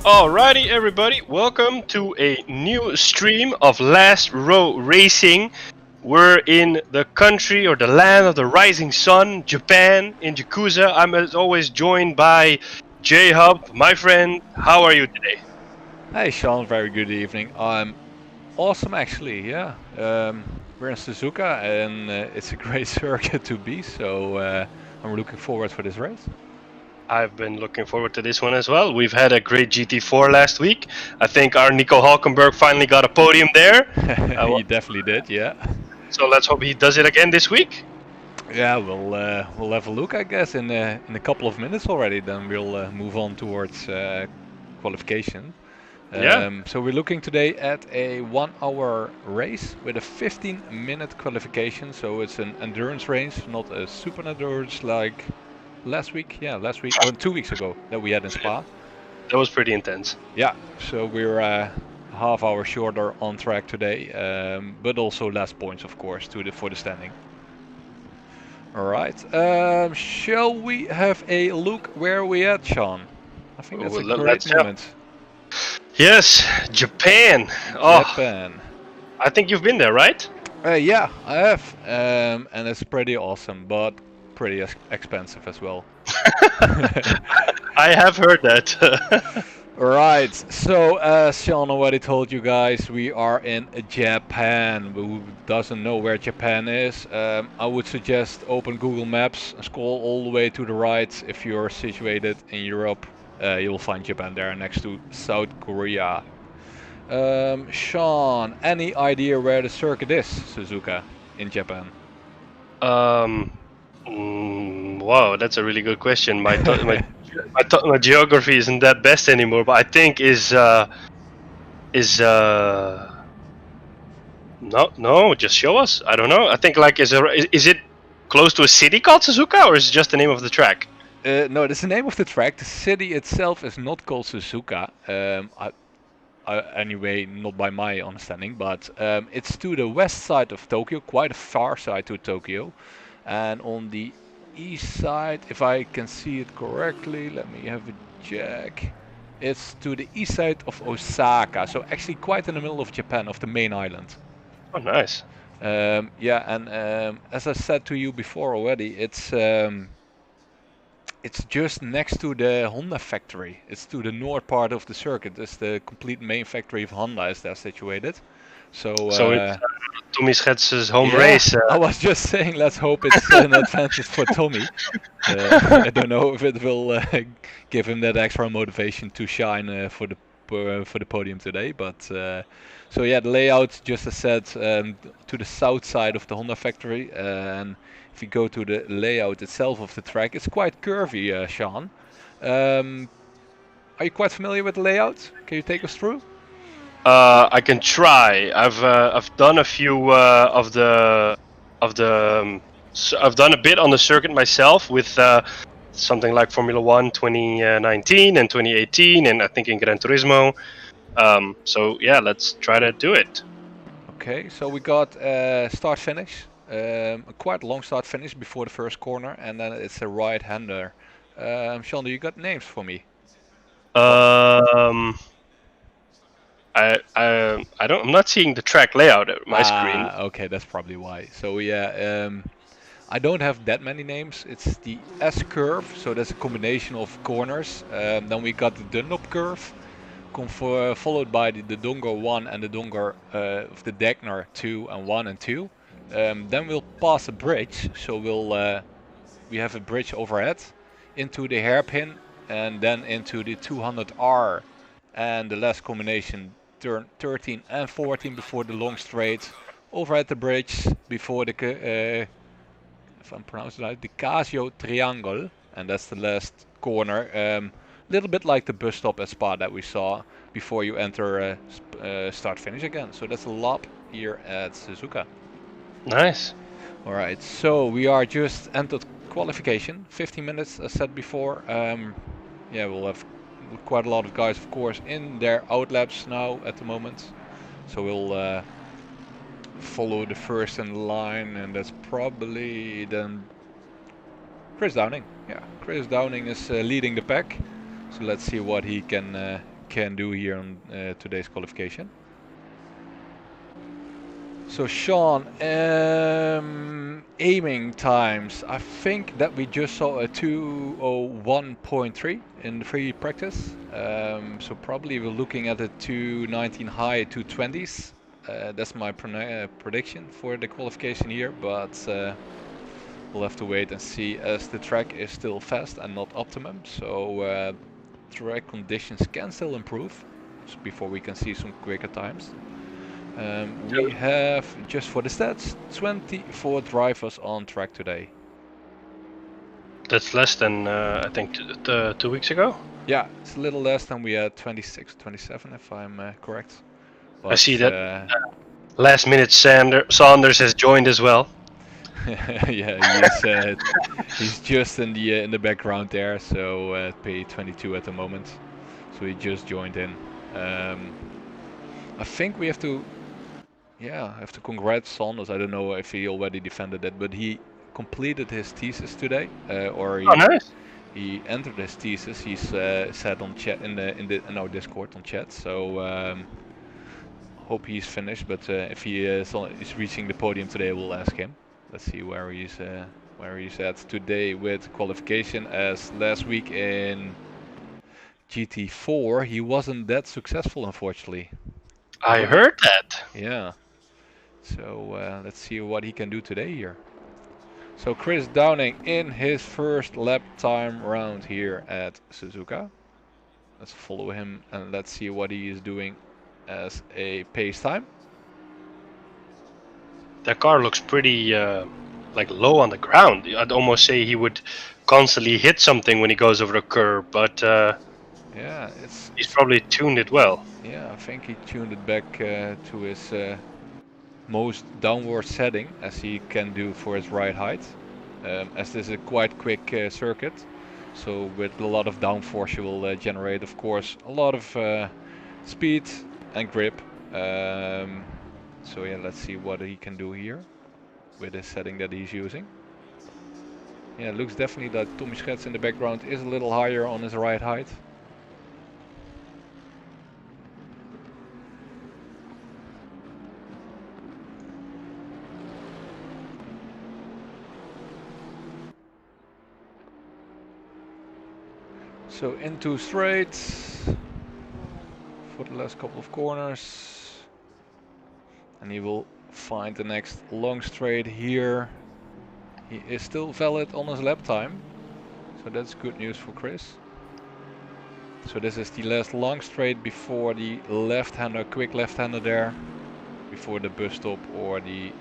Alrighty everybody, welcome to a new stream of Last Row Racing. We're in the country or the land of the rising sun, Japan, in Yakuza. I'm as always joined by J.Hub. My friend, how are you today? Hey Sean, very good evening. I'm awesome actually, yeah. We're in Suzuka and it's a great circuit to be, so I'm looking forward for this race. I've been looking forward to this one as well. We've had a great GT4 last week. I think our Nico Hulkenberg finally got a podium there. He definitely did, yeah. So let's hope he does it again this week. Yeah, we'll have a look, I guess, in a couple of minutes already. Then we'll move on towards qualification. So we're looking today at a 1 hour race with a 15-minute qualification. So it's an endurance race, not a super endurance like last week. Yeah, last week or 2 weeks ago that we had in Spa. That was pretty intense. Yeah, so we're half hour shorter on track today, but also less points, of course, for the standing. All right, shall we have a look where we at, Sean? I think that's a great moment. Yes, Japan. Japan. I think you've been there, right? Yeah, I have, and it's pretty awesome, but pretty expensive as well. I have heard that. Right, so as Sean already told you guys, we are in Japan. Who doesn't know where Japan is? I would suggest open Google Maps, scroll all the way to the right. If you're situated in Europe, you'll find Japan there next to South Korea. Sean, any idea where the circuit is, Suzuka, in Japan? Wow, that's a really good question. My geography isn't that best anymore, but I think no, just show us. I don't know. I think like is it close to a city called Suzuka, or is it just the name of the track? No, that's the name of the track. The city itself is not called Suzuka. Anyway, not by my understanding, but it's to the west side of Tokyo, quite a far side to Tokyo. And on the east side, if I can see it correctly, let me have a check. It's to the east side of Osaka, so actually quite in the middle of Japan, of the main island. Oh, nice. Yeah, and as I said to you before already, it's just next to the Honda factory. It's to the north part of the circuit. It's the complete main factory of Honda is there situated. So it's Tommy Schets's home race. I was just saying, let's hope it's an advantage for Tommy. I don't know if it will give him that extra motivation to shine for the podium today. But so yeah, the layout, just as said, to the south side of the Honda factory. And if you go to the layout itself of the track, it's quite curvy, Sean. Are you quite familiar with the layout? Can you take us through? I can try. I've done a few I've done a bit on the circuit myself with something like Formula 1 2019 and 2018, and I think in Gran Turismo. So yeah, let's try to do it. Okay, so we got start finish, a quite long start finish before the first corner, and then it's a right-hander. Sean, do you got names for me? I'm not seeing the track layout at my screen. Okay, that's probably why. So yeah, I don't have that many names. It's the S curve, so that's a combination of corners. Then we got the Dunlop curve, followed by the Dongo 1 and the Dongo of the Degner 2 and 1 and 2. Then we'll pass a bridge, so we have a bridge overhead into the hairpin and then into the 200R and the last combination turn 13 and 14 before the long straight over at the bridge before the if I'm pronouncing it right, the Casio Triangle, and that's the last corner. Little bit like the bus stop at Spa that we saw before you enter start finish again. So that's a lap here at Suzuka. Nice. All right, so we are just entered qualification. 15 minutes, as said before. Yeah, we'll have quite a lot of guys, of course, in their out laps now at the moment. So we'll follow the first in line, and that's probably then Chris Downing. Yeah, Chris Downing is leading the pack. So let's see what he can do here on today's qualification. So Sean, aiming times. I think that we just saw a 2:01.3 in the free practice. So probably we're looking at a 2:19 high, 2:20s. That's my prediction for the qualification here, but we'll have to wait and see as the track is still fast and not optimum. So track conditions can still improve before we can see some quicker times. We have, just for the stats, 24 drivers on track today. That's less than I think 2 weeks ago. Yeah, it's a little less than we had 26, 27 if I'm correct. But, I see that last minute Saunders has joined as well. Yeah, he's just in the background there, so P22 at the moment. So he just joined in. I think we have to congrats Saunders. I don't know if he already defended it, but he completed his thesis today, or nice. he entered his thesis. He's said on chat in our Discord on chat. So hope he's finished. But if he is reaching the podium today, we'll ask him. Let's see where he's at today with qualification. As last week in GT4, he wasn't that successful, unfortunately. I heard that. Yeah. So let's see what he can do today here. So Chris Downing in his first lap time round here at Suzuka. Let's follow him and let's see what he is doing as a pace time. That car looks pretty like low on the ground. I'd almost say he would constantly hit something when he goes over the curb, but yeah, he's probably tuned it well. Yeah, I think he tuned it back to his most downward setting as he can do for his ride height, as this is a quite quick circuit. So with a lot of downforce you will generate, of course, a lot of speed and grip. So yeah, let's see what he can do here with the setting that he's using. Yeah, it looks definitely that Tommy Schets in the background is a little higher on his ride height. So into straight for the last couple of corners, and he will find the next long straight here. He is still valid on his lap time, so that's good news for Chris. So this is the last long straight before the left-hander, quick left-hander there, before the bus stop or the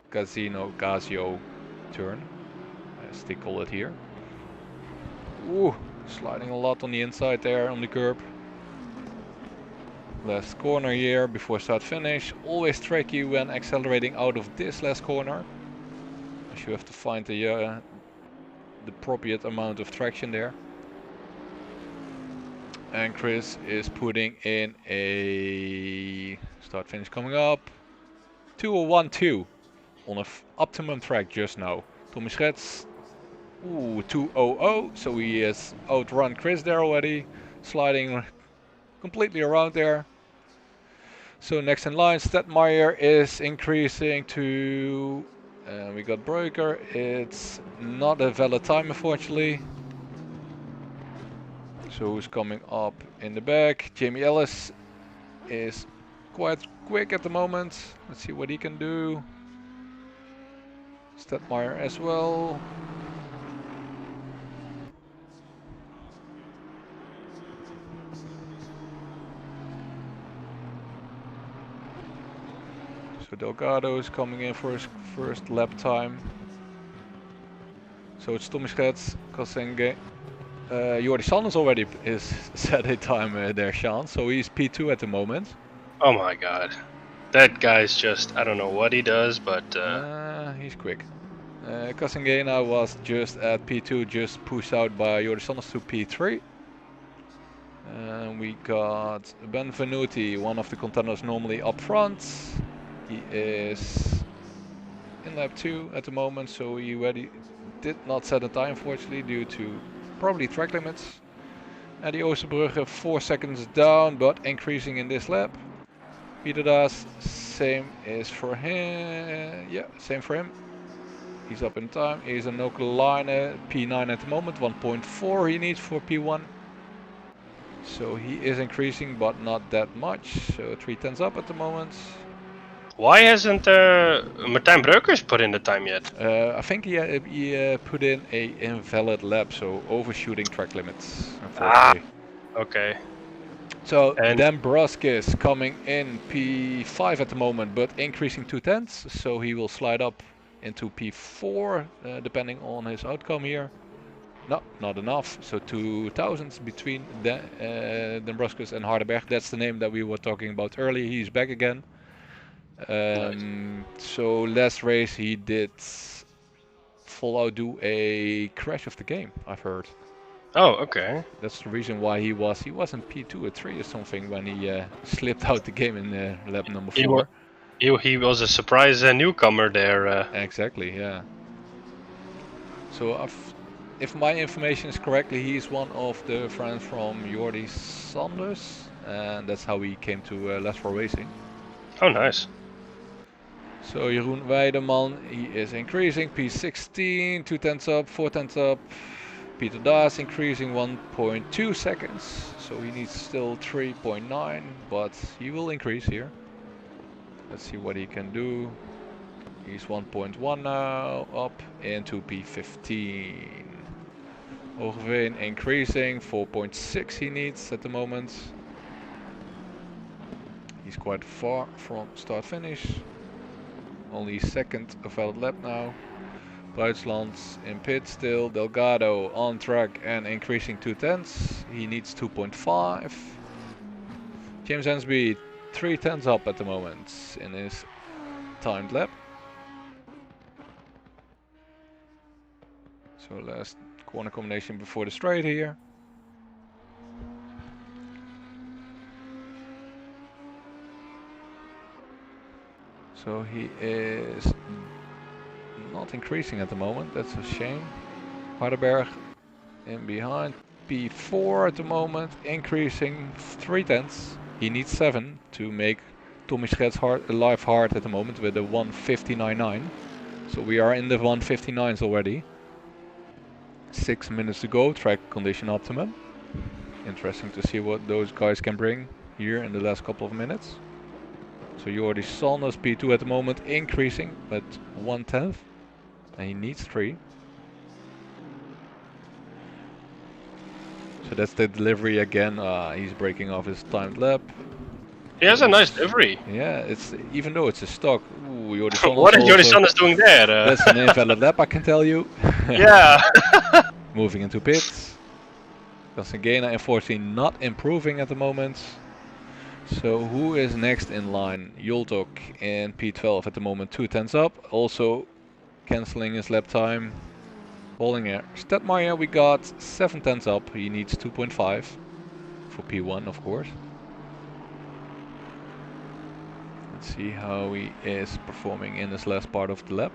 Casio turn, as they call it here. Ooh, sliding a lot on the inside there on the curb. Last corner here before start finish. Always tricky when accelerating out of this last corner, as you have to find the appropriate amount of traction there. And Chris is putting in a start finish coming up. 2:01.2 on an optimum track just now. Tommy Schets, 2:00, so he has outrun Chris there already, sliding completely around there. So next in line, Stadmeyer is increasing to, we got Breuker. It's not a valid time, unfortunately. So who's coming up in the back? Jamie Ellis is quite quick at the moment. Let's see what he can do. Stadmeyer as well. So Delgado is coming in for his first lap time. So it's Tommy Schets, Kosenge. Jordi Sanders already is set a time there, Sean. So he's P2 at the moment. Oh my god. That guy's just, I don't know what he does, but... He's quick. Casingena was just at P2, just pushed out by Jordi Sanders to P3. We got Benvenuti, one of the contenders normally up front. He is in lap 2 at the moment, so he already did not set a time, unfortunately, due to probably track limits. Eddie Oosterbrugge 4 seconds down, but increasing in this lap. Peter Das, same is for him. Yeah, same for him. He's up in time. He's a local line, P9 at the moment, 1.4 he needs for P1. So he is increasing, but not that much. So 3/10 up at the moment. Why hasn't Martijn Breukers put in the time yet? I think he put in a invalid lap, so overshooting track limits, unfortunately. Okay. So And Dambruskis coming in P5 at the moment, but increasing 2/10, so he will slide up into P4, depending on his outcome here. No, not enough. So 2000s between Dambruskis and Hardenberg. That's the name that we were talking about earlier. He's back again. nice. So last race he did full out do a crash of the game, I've heard. Oh, okay. That's the reason why he wasn't P2 or 3 or something when he slipped out the game in lap number 4. He was a surprise newcomer there. Exactly, yeah. So if my information is correctly, he's one of the friends from Jordi Sanders, and that's how he came to Last for Racing. Oh, nice. So Jeroen Weideman, he is increasing, P16, 2/10 up, 4/10 up. Peter Das increasing 1.2 seconds, so he needs still 3.9, but he will increase here. Let's see what he can do. He's 1.1 now, up into P15. Hoogeveen increasing, 4.6 he needs at the moment. He's quite far from start finish. Only second a valid lap now. Duitsland in pit still. Delgado on track and increasing 2/10. He needs 2.5. James Ansby 3/10 up at the moment in his timed lap. So last corner combination before the straight here. So he is not increasing at the moment, that's a shame. Hardenberg in behind, P4 at the moment, increasing 3/10. He needs 7 to make Tommy Schets life hard at the moment with a 1:59.9. So we are in the 1:59s already. 6 minutes to go, track condition optimum. Interesting to see what those guys can bring here in the last couple of minutes. So Jordi Sanders P2 at the moment, increasing but 1/10. And he needs 3. So that's the delivery again. He's breaking off his timed lap. He has a nice livery. Yeah, it's even though it's a stock. Ooh, Jordi Sanders What is Jordi Sanders doing there? That's an invalid lap, I can tell you. Yeah. Moving into pits. Casingena unfortunately not improving at the moment. So who is next in line? Yoltok in P12 at the moment, 2/10 up. Also cancelling his lap time. Bollinger. Stadmeyer we got 7/10 up. He needs 2.5 for P1 of course. Let's see how he is performing in this last part of the lap.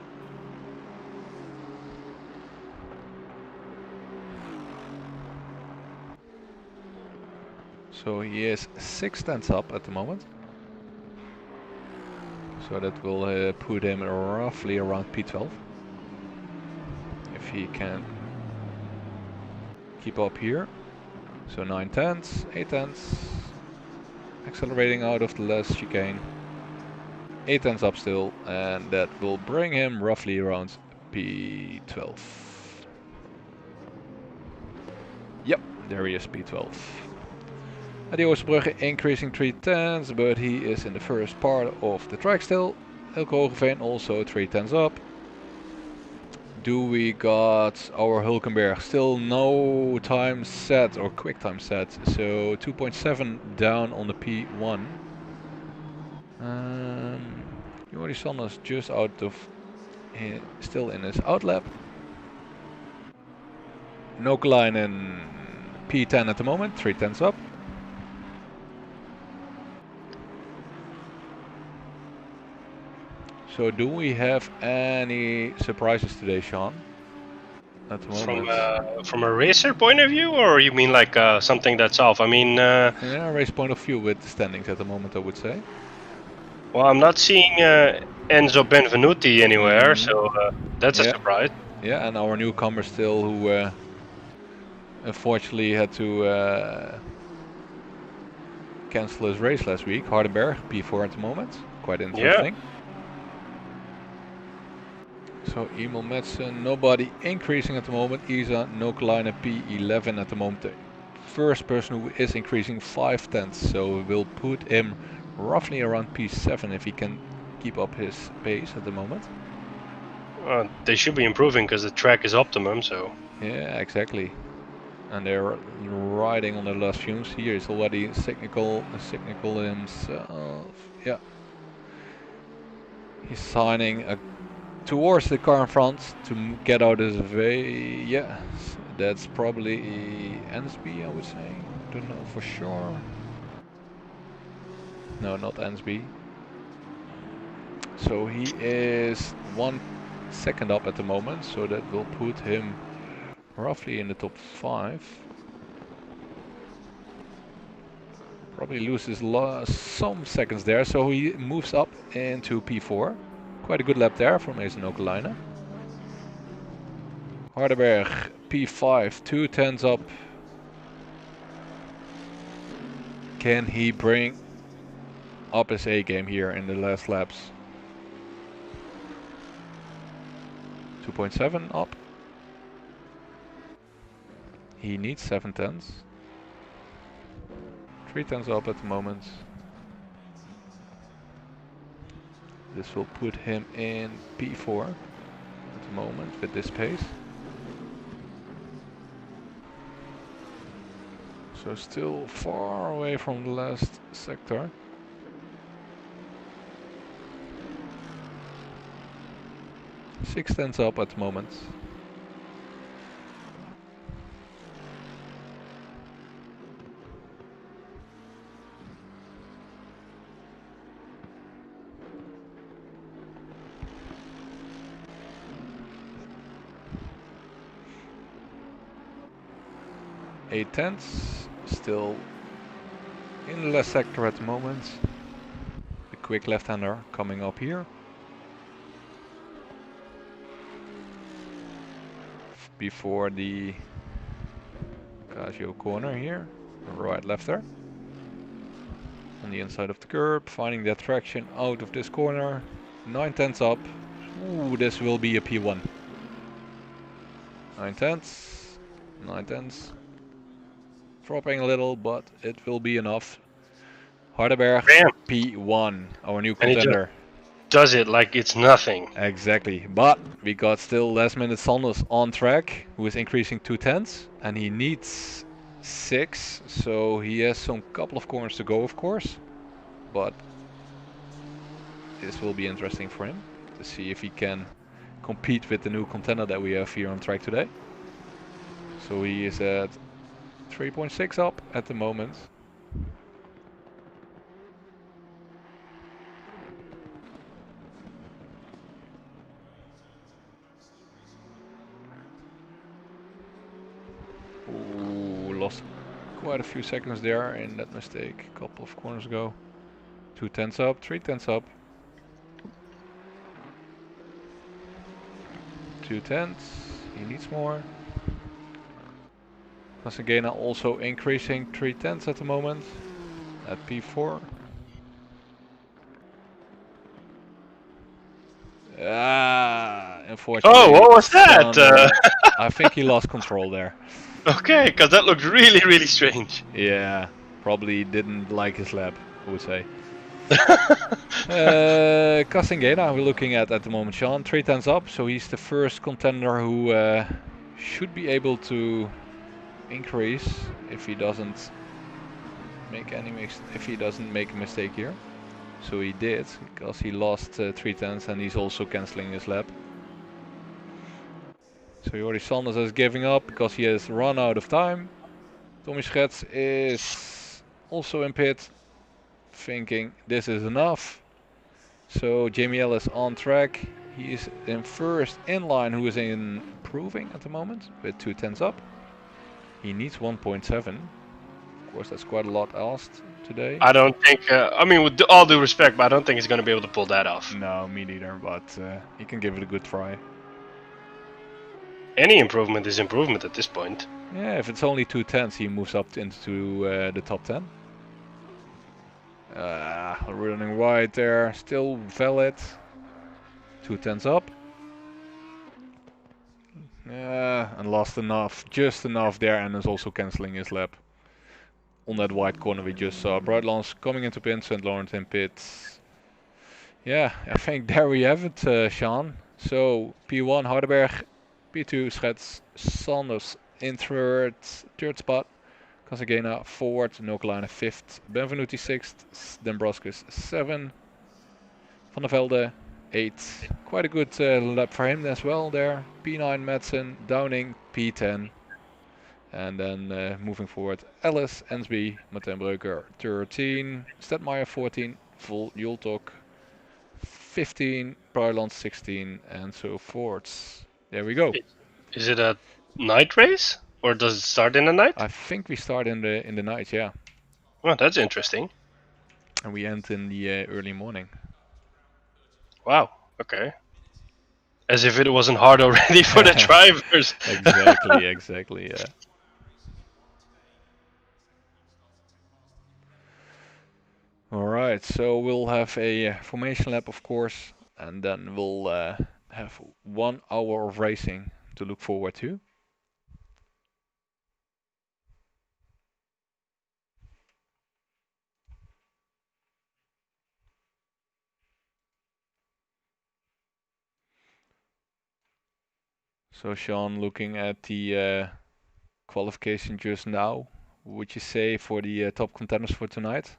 So he is 6/10 up at the moment. So that will put him roughly around P12. If he can keep up here. So 9 tenths, 8 tenths. Accelerating out of the last chicane. 8 tenths up still, and that will bring him roughly around P12. Yep, there he is, P12. At the Oosterbrugge increasing 3 tenths, but he is in the first part of the track still. Elke Hogeveen also 3 tenths up. Do we got our Hulkenberg? Still no time set or quick time set, so 2.7 down on the P1. Jori Sanders just out of, still in his outlap. Nokelainen P10 at the moment, 3 tenths up. So do we have any surprises today, Sean? At the moment? From a racer point of view, or you mean like something that's off? I mean, yeah, race point of view with the standings at the moment, I would say. Well, I'm not seeing Enzo Benvenuti anywhere, so that's a surprise. Yeah, and our newcomer still, who unfortunately had to cancel his race last week. Hardenberg, P4 at the moment. Quite interesting. Yeah. So Emil Madsen, nobody increasing at the moment. Isa Nokelainen P11 at the moment. The first person who is increasing 5 tenths, so we'll put him roughly around P7 if he can keep up his pace at the moment. They should be improving because the track is optimum, so. Yeah, exactly. And they're riding on the last fumes. Here is already cyclical himself. Yeah. He's signing towards the car in front to get out his way. Yeah, that's probably Ansby, I would say. Don't know for sure. No, not Ansby. So he is 1 second up at the moment, so that will put him roughly in the top 5. Probably loses some seconds there, so he moves up into P4. Quite a good lap there from Mason Nokelainen. Hardenberg, P5, 2 tenths up. Can he bring up his A game here in the last laps? 2.7 up. He needs 7 tenths. 3 tenths up at the moment. This will put him in P4 at the moment with this pace. So still far away from the last sector. Six tenths up at the moment. Eight tenths, still in the last sector at the moment. The quick left-hander coming up here. Before the Casio corner here, right lefter. On the inside of the curb, finding that traction out of this corner. 9 tenths up. Ooh, this will be a P1. 9 tenths, 9 tenths. Dropping a little, but it will be enough. Hardenberg, P1, our new contender. Does it like it's nothing. Exactly, but we got still last minute Sanders on track, who is increasing 2 tenths, and he needs 6, so he has some couple of corners to go, of course. But this will be interesting for him to see if he can compete with the new contender that we have here on track today. So he is at 3.6 up at the moment. Ooh, lost quite a few seconds there in that mistake a couple of corners ago. 2 tenths up, 3 tenths up. 2/10. He needs more. Casagena also increasing 3/10 at the moment at P4. Unfortunately. Oh, what was that? I think he lost control there. Okay, because that looked really, really strange. Yeah, probably didn't like his lap, I would say. Casingena we're looking at the moment, Sean. 3/10 up, so he's the first contender who should be able to increase if he doesn't make a mistake here. So he did, because he lost 3/10 and he's also cancelling his lap. So Jordi Sanders is giving up because he has run out of time. Tommy Schetz is also in pit, thinking this is enough. So Jamie Ellis on track. He is in first in line, who is improving at the moment with 2/10 up. He needs 1.7. Of course, that's quite a lot asked today. I don't think. I mean, with all due respect, but I don't think he's going to be able to pull that off. No, me neither. But he can give it a good try. Any improvement is improvement at this point. Yeah, if it's only 2/10, he moves up into the top 10. Running wide there, still valid. 2/10 up. And lost enough, just enough there, and is also cancelling his lap. On that wide corner we just saw. Brightlands coming into pit, St. Lawrence in pits. Yeah, I think there we have it, Sean. So P1 Hardenberg, P2 Schetz, Sanders in third spot. Casagena fourth, Nokalane fifth, Benvenuti sixth, Dembroskis 7, Van der Velde 8. Quite a good lap for him as well there. P9 Madsen, Downing P10. And then moving forward, Ellis, Ensby, Martin Breuker 13, Stedmeyer 14, Vol Jultok 15, Breiland 16, and so forth. There we go. Is it a night race, or does it start in the night? I think we start in the night, yeah. Oh, that's interesting. And we end in the early morning. Wow. Okay. As if it wasn't hard already for the drivers. Exactly, yeah. Alright, so we'll have a formation lap, of course, and then we'll have 1 hour of racing to look forward to. So Sean, looking at the qualification just now, what would you say for the top contenders for tonight?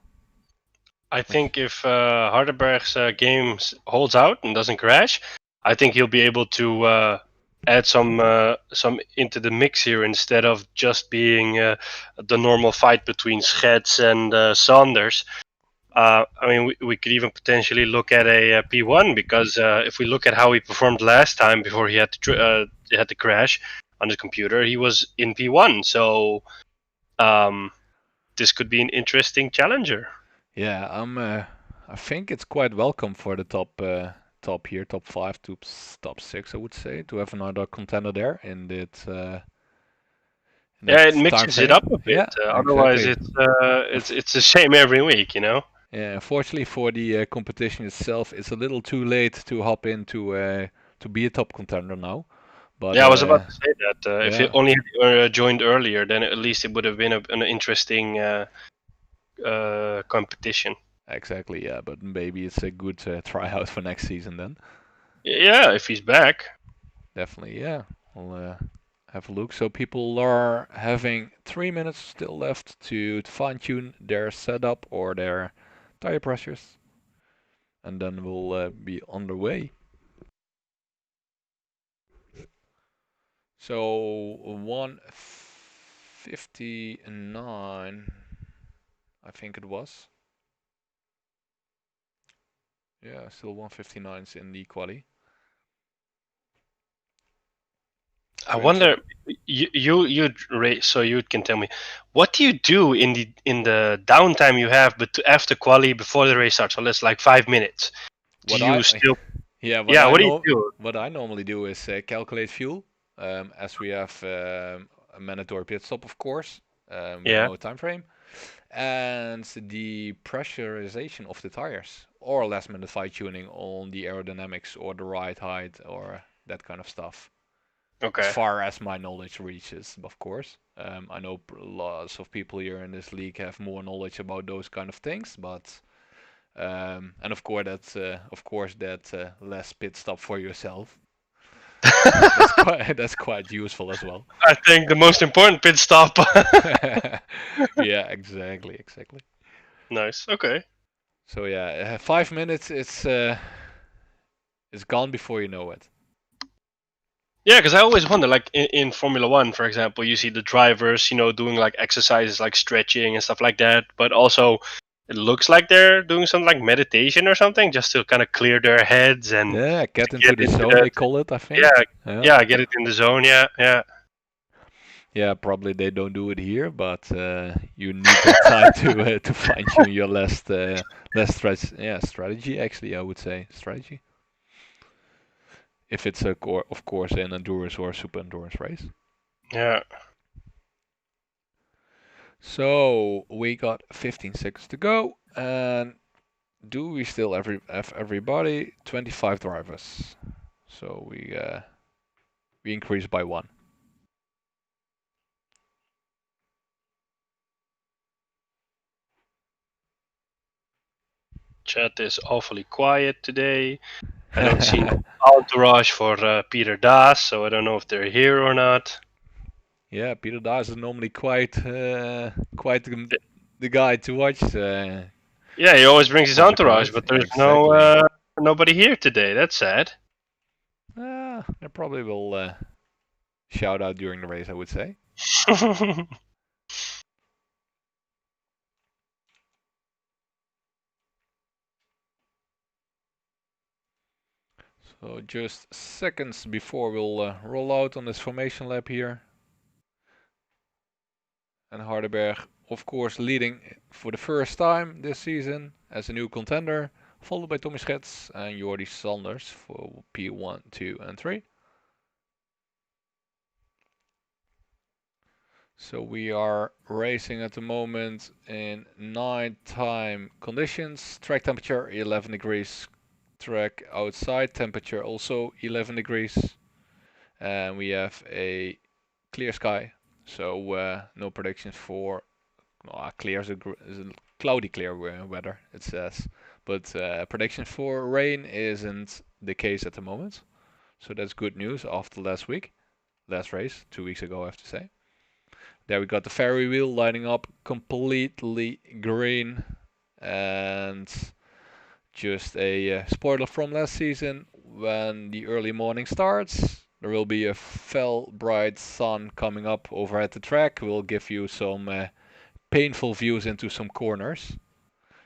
I think if Hardenberg's game holds out and doesn't crash, I think he'll be able to add some into the mix here, instead of just being the normal fight between Schetz and Sanders. I mean, we could even potentially look at a P1, because if we look at how he performed last time before he had to crash on the computer, he was in P1. So this could be an interesting challenger. Yeah, I think it's quite welcome for the top here, top 5 to top 6, I would say, to have another contender there in that. Yeah, it mixes it up a bit. Yeah, Otherwise, exactly. it's the same every week, you know. Yeah, unfortunately for the competition itself, it's a little too late to hop into to be a top contender now. But yeah, I was about to say that. If yeah. it only had joined earlier, then at least it would have been an interesting competition. Exactly, yeah. But maybe it's a good tryout for next season then. Yeah, if he's back. Definitely, yeah. We'll have a look. So people are having 3 minutes still left to fine-tune their setup or their tire pressures. And then we'll be on the way. So 1:59, I think it was. Yeah, still 1:59 in the quali. I wonder, you so you can tell me, what do you do in the downtime you have, but after quali, before the race starts? So that's like 5 minutes. Do you still Yeah, Yeah, what do you do? what I normally do is calculate fuel, as we have a mandatory pit stop, of course, with Yeah. no time frame, and the pressurization of the tires, or last minute fine tuning on the aerodynamics or the ride height or that kind of stuff. As Okay. far as my knowledge reaches, of course. I know lots of people here in this league have more knowledge about those kind of things, but and of course that less pit stop for yourself. That's quite useful as well. I think the most important pit stop. Yeah, exactly. Nice. Okay. So yeah, 5 minutes. It's gone before you know it. Yeah, because I always wonder, like in Formula One, for example, you see the drivers, doing like exercises like stretching and stuff like that, but also it looks like they're doing some like meditation or something just to kind of clear their heads and Yeah, to get into get the into zone that. they call it, I Yeah, think. Yeah. yeah, get it in the zone. Yeah, yeah. Yeah, probably they don't do it here, but you need that time to fine tune your last strategy. Actually, I would say strategy. If it's of course an endurance or super endurance race. Yeah. So we got 15 seconds to go, and do we still have everybody? 25 drivers. So we increase by one. Chat is awfully quiet today. I don't see no entourage for Peter Das, so I don't know if they're here or not. Yeah, Peter Daas is normally quite the guy to watch. Yeah, he always brings his On the entourage, card, but there's no exactly. nobody here today. That's sad. They probably will shout out during the race, I would say. So just seconds before we'll roll out on this formation lap here. And Hardenberg, of course, leading for the first time this season as a new contender, followed by Tommy Schets and Jordi Sanders for P1, 2, and 3. So we are racing at the moment in nighttime conditions. Track temperature 11 degrees. Track outside temperature also 11 degrees. And we have a clear sky. So no predictions for clear is a cloudy clear weather, it says. But prediction for rain isn't the case at the moment. So that's good news after last race, 2 weeks ago I have to say. There we got the ferry wheel lining up completely green, and just a spoiler from last season, when the early morning starts there will be a fell bright sun coming up over at the track. We'll give you some painful views into some corners,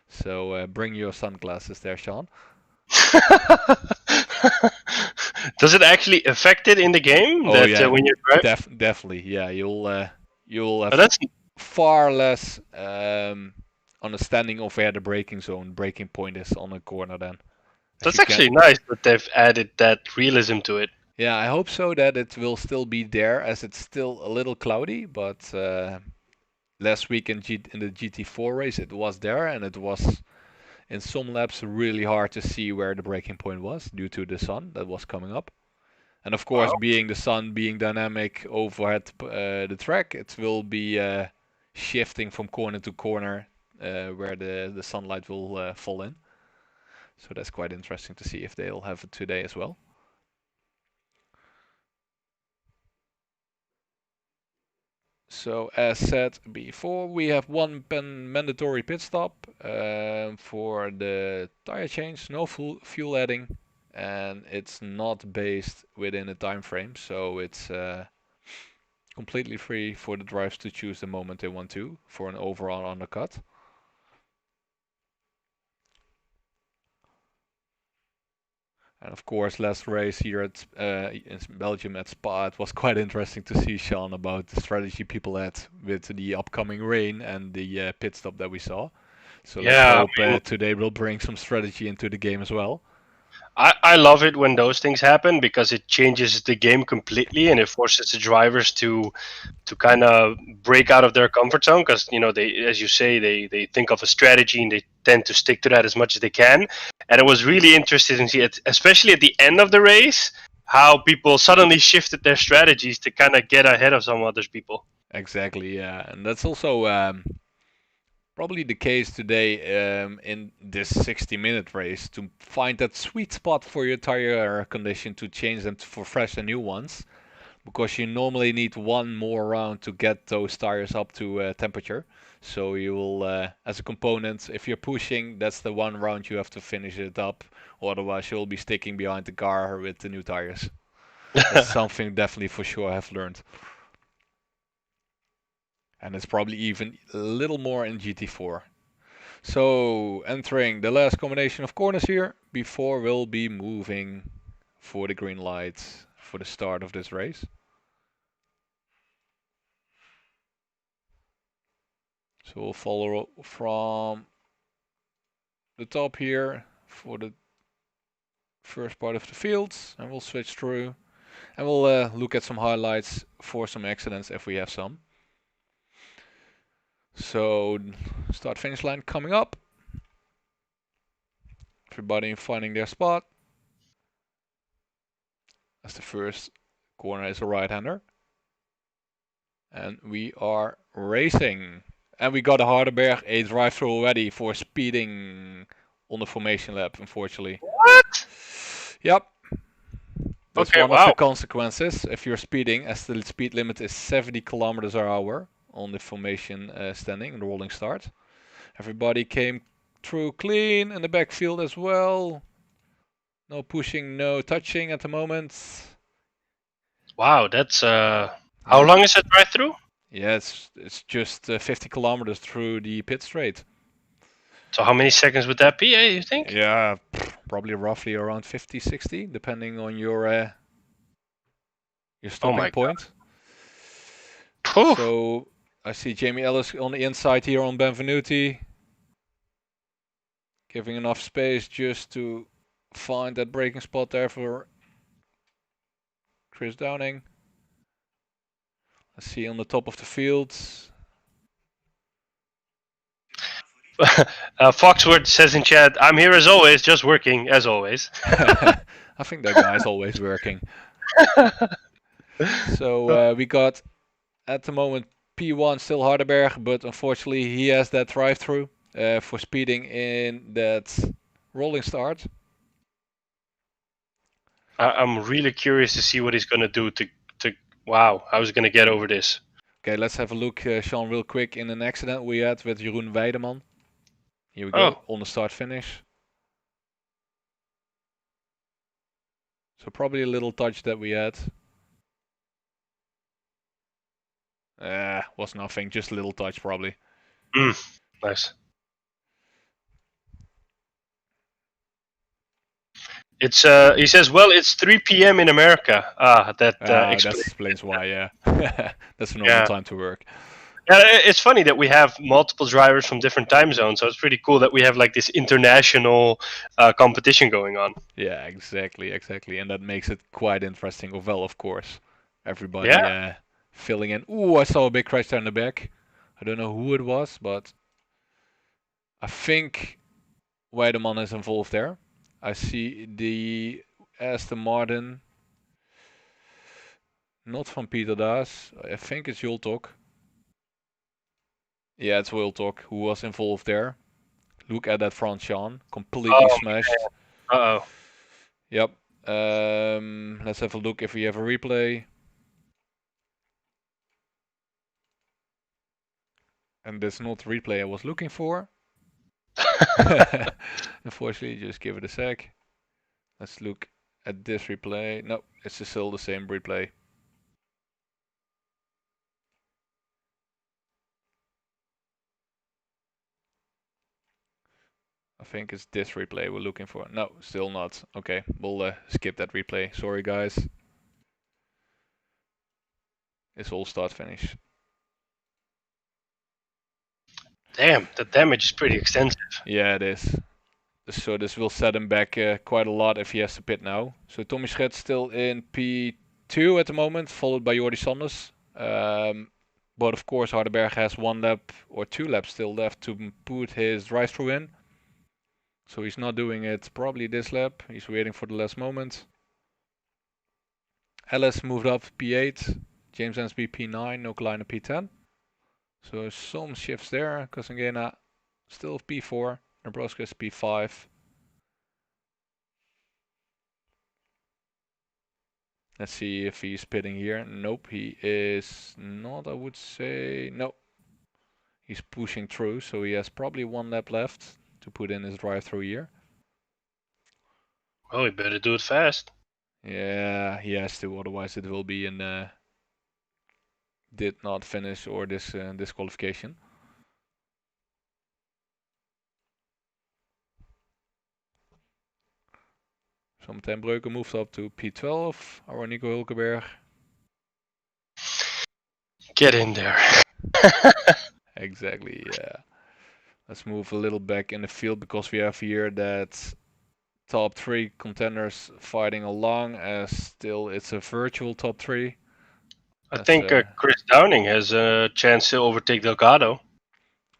so bring your sunglasses there, Sean. Does it actually affect it in the game Oh that yeah, when you drive? definitely. Yeah, you'll Oh, have that's far less understanding of where the braking point is on a corner then. As that's you can. actually nice that they've added that realism to it. Yeah, I hope so that it will still be there, as it's still a little cloudy, but last week in the GT4 race it was there, and it was in some laps really hard to see where the braking point was due to the sun that was coming up. And of course, Wow. being the sun being dynamic over at the track, it will be shifting from corner to corner where the sunlight will fall in. So that's quite interesting to see if they'll have it today as well. So as said before, we have one mandatory pit stop for the tire change, no fuel adding, and it's not based within a time frame, so it's completely free for the drivers to choose the moment they want to for an overall undercut. And of course, last race here at in Belgium at Spa, it was quite interesting to see, Sean, about the strategy people had with the upcoming rain and the pit stop that we saw. So let's Yeah, hope today will bring some strategy into the game as well. I love it when those things happen because it changes the game completely and it forces the drivers to kind of break out of their comfort zone because they, as you say, they think of a strategy and they tend to stick to that as much as they can. And it was really interesting to see it, especially at the end of the race, how people suddenly shifted their strategies to kind of get ahead of some other people. Exactly, yeah, and that's also probably the case today in this 60-minute race to find that sweet spot for your tire condition to change them for fresh and new ones. Because you normally need one more round to get those tires up to temperature. So you will, as a component, if you're pushing, that's the one round you have to finish it up. Otherwise, you'll be sticking behind the car with the new tires. That's something definitely for sure I have learned. And it's probably even a little more in GT4. So entering the last combination of corners here before we'll be moving for the green lights for the start of this race. So we'll follow from the top here for the first part of the fields and we'll switch through and we'll look at some highlights for some accidents if we have some. So start finish line coming up. Everybody finding their spot. As the first corner is a right-hander. And we are racing. And we got a Hardenberg, a drive-through already for speeding on the formation lap, unfortunately. What? Yep. That's Okay, one of wow. the consequences if you're speeding, as the speed limit is 70 kilometers per hour on the formation standing, the rolling start. Everybody came through clean in the backfield as well. No pushing, no touching at the moment. Wow, that's how Yeah, long is it drive through? yeah, it's just 50 kilometers through the pit straight. So how many seconds would that be, you think? Yeah, probably roughly around 50, 60, depending on your Oh stopping my point. god. So I see Jamie Ellis on the inside here on Benvenuti, giving enough space just to find that braking spot there for Chris Downing. I see on the top of the field. Foxworth says in chat, I'm here as always, just working as always. I think that guy's always working. So we got at the moment P1 still Hardenberg, but unfortunately he has that drive-through for speeding in that rolling start. I'm really curious to see what he's gonna do to wow, how he's gonna get over this. Okay, let's have a look, Sean, real quick in an accident we had with Jeroen Weideman. Here we go, on the start-finish. So probably a little touch that we had. Was nothing, just a little touch probably. Nice. It's he says, well, it's 3 p.m. in America. That explains why, yeah. That's a normal time to work. Yeah, it's funny that we have multiple drivers from different time zones, so it's pretty cool that we have like this international competition going on. Yeah, exactly, and that makes it quite interesting. Well, of course, everybody filling in. Ooh, I saw a big crash there in the back. I don't know who it was, but I think Weideman is involved there. I see the Aston Martin, not from Peter Daas. I think it's Jultok. Yeah, it's Wiltok who was involved there. Look at that front, Sean. Completely smashed. Uh-oh. Yep. Let's have a look if we have a replay. And that's not the replay I was looking for. Unfortunately, just give it a sec. Let's look at this replay. No, it's still the same replay. I think it's this replay we're looking for. No, still not. Okay, we'll skip that replay. Sorry, guys. It's all start finish. Damn, the damage is pretty extensive. Yeah, it is. So this will set him back quite a lot if he has to pit now. So Tommy Schmidt still in P2 at the moment, followed by Jordi Sanders. But of course Hardenberg has 1 lap or 2 laps still left to put his drive-through in. So he's not doing it probably this lap. He's waiting for the last moment. Ellis moved up P8. James Ansby P9. Nokalina P10. So some shifts there. Kosengena still P4. Nebraska is P5. Let's see if he's pitting here. Nope, he is not, I would say. No, he's pushing through, so he has probably 1 lap left to put in his drive-through here. Well, we better do it fast. Yeah, he has to, otherwise it will be an did not finish or disqualification. So Martijn Breuker moved up to P12, our Nico Hulkenberg. Get in there. Exactly, yeah. Let's move a little back in the field because we have here that top 3 contenders fighting along, as still it's a virtual top 3. I think Chris Downing has a chance to overtake Delgado.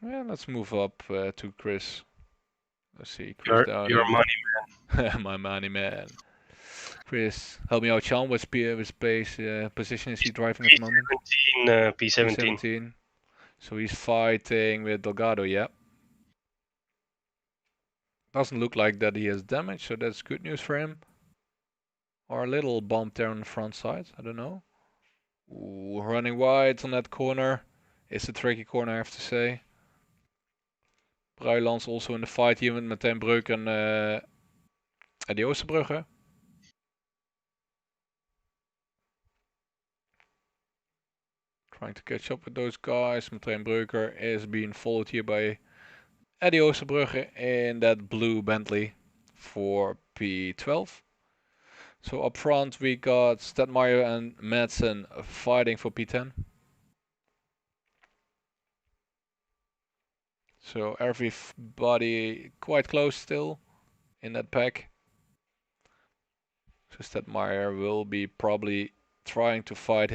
Yeah, let's move up to Chris. Let's see, Chris Downing. Your money man. My money man. Chris, help me out, Sean. Which position is he driving at the moment? P17. P17. So he's fighting with Delgado, yeah. Doesn't look like that he has damage, so that's good news for him. Or a little bump there on the front side, I don't know. Ooh, running wide on that corner. It's a tricky corner, I have to say. Bruilands also in the fight here with Martijn Breuk and Eddie Oosterbrugge. Trying to catch up with those guys. Martijn Breuker is being followed here by Eddie Oosterbrugge in that blue Bentley for P12. So up front we got Stadmeyer and Madsen fighting for P10. So everybody quite close still in that pack. So Stadmeyer will be probably trying to fight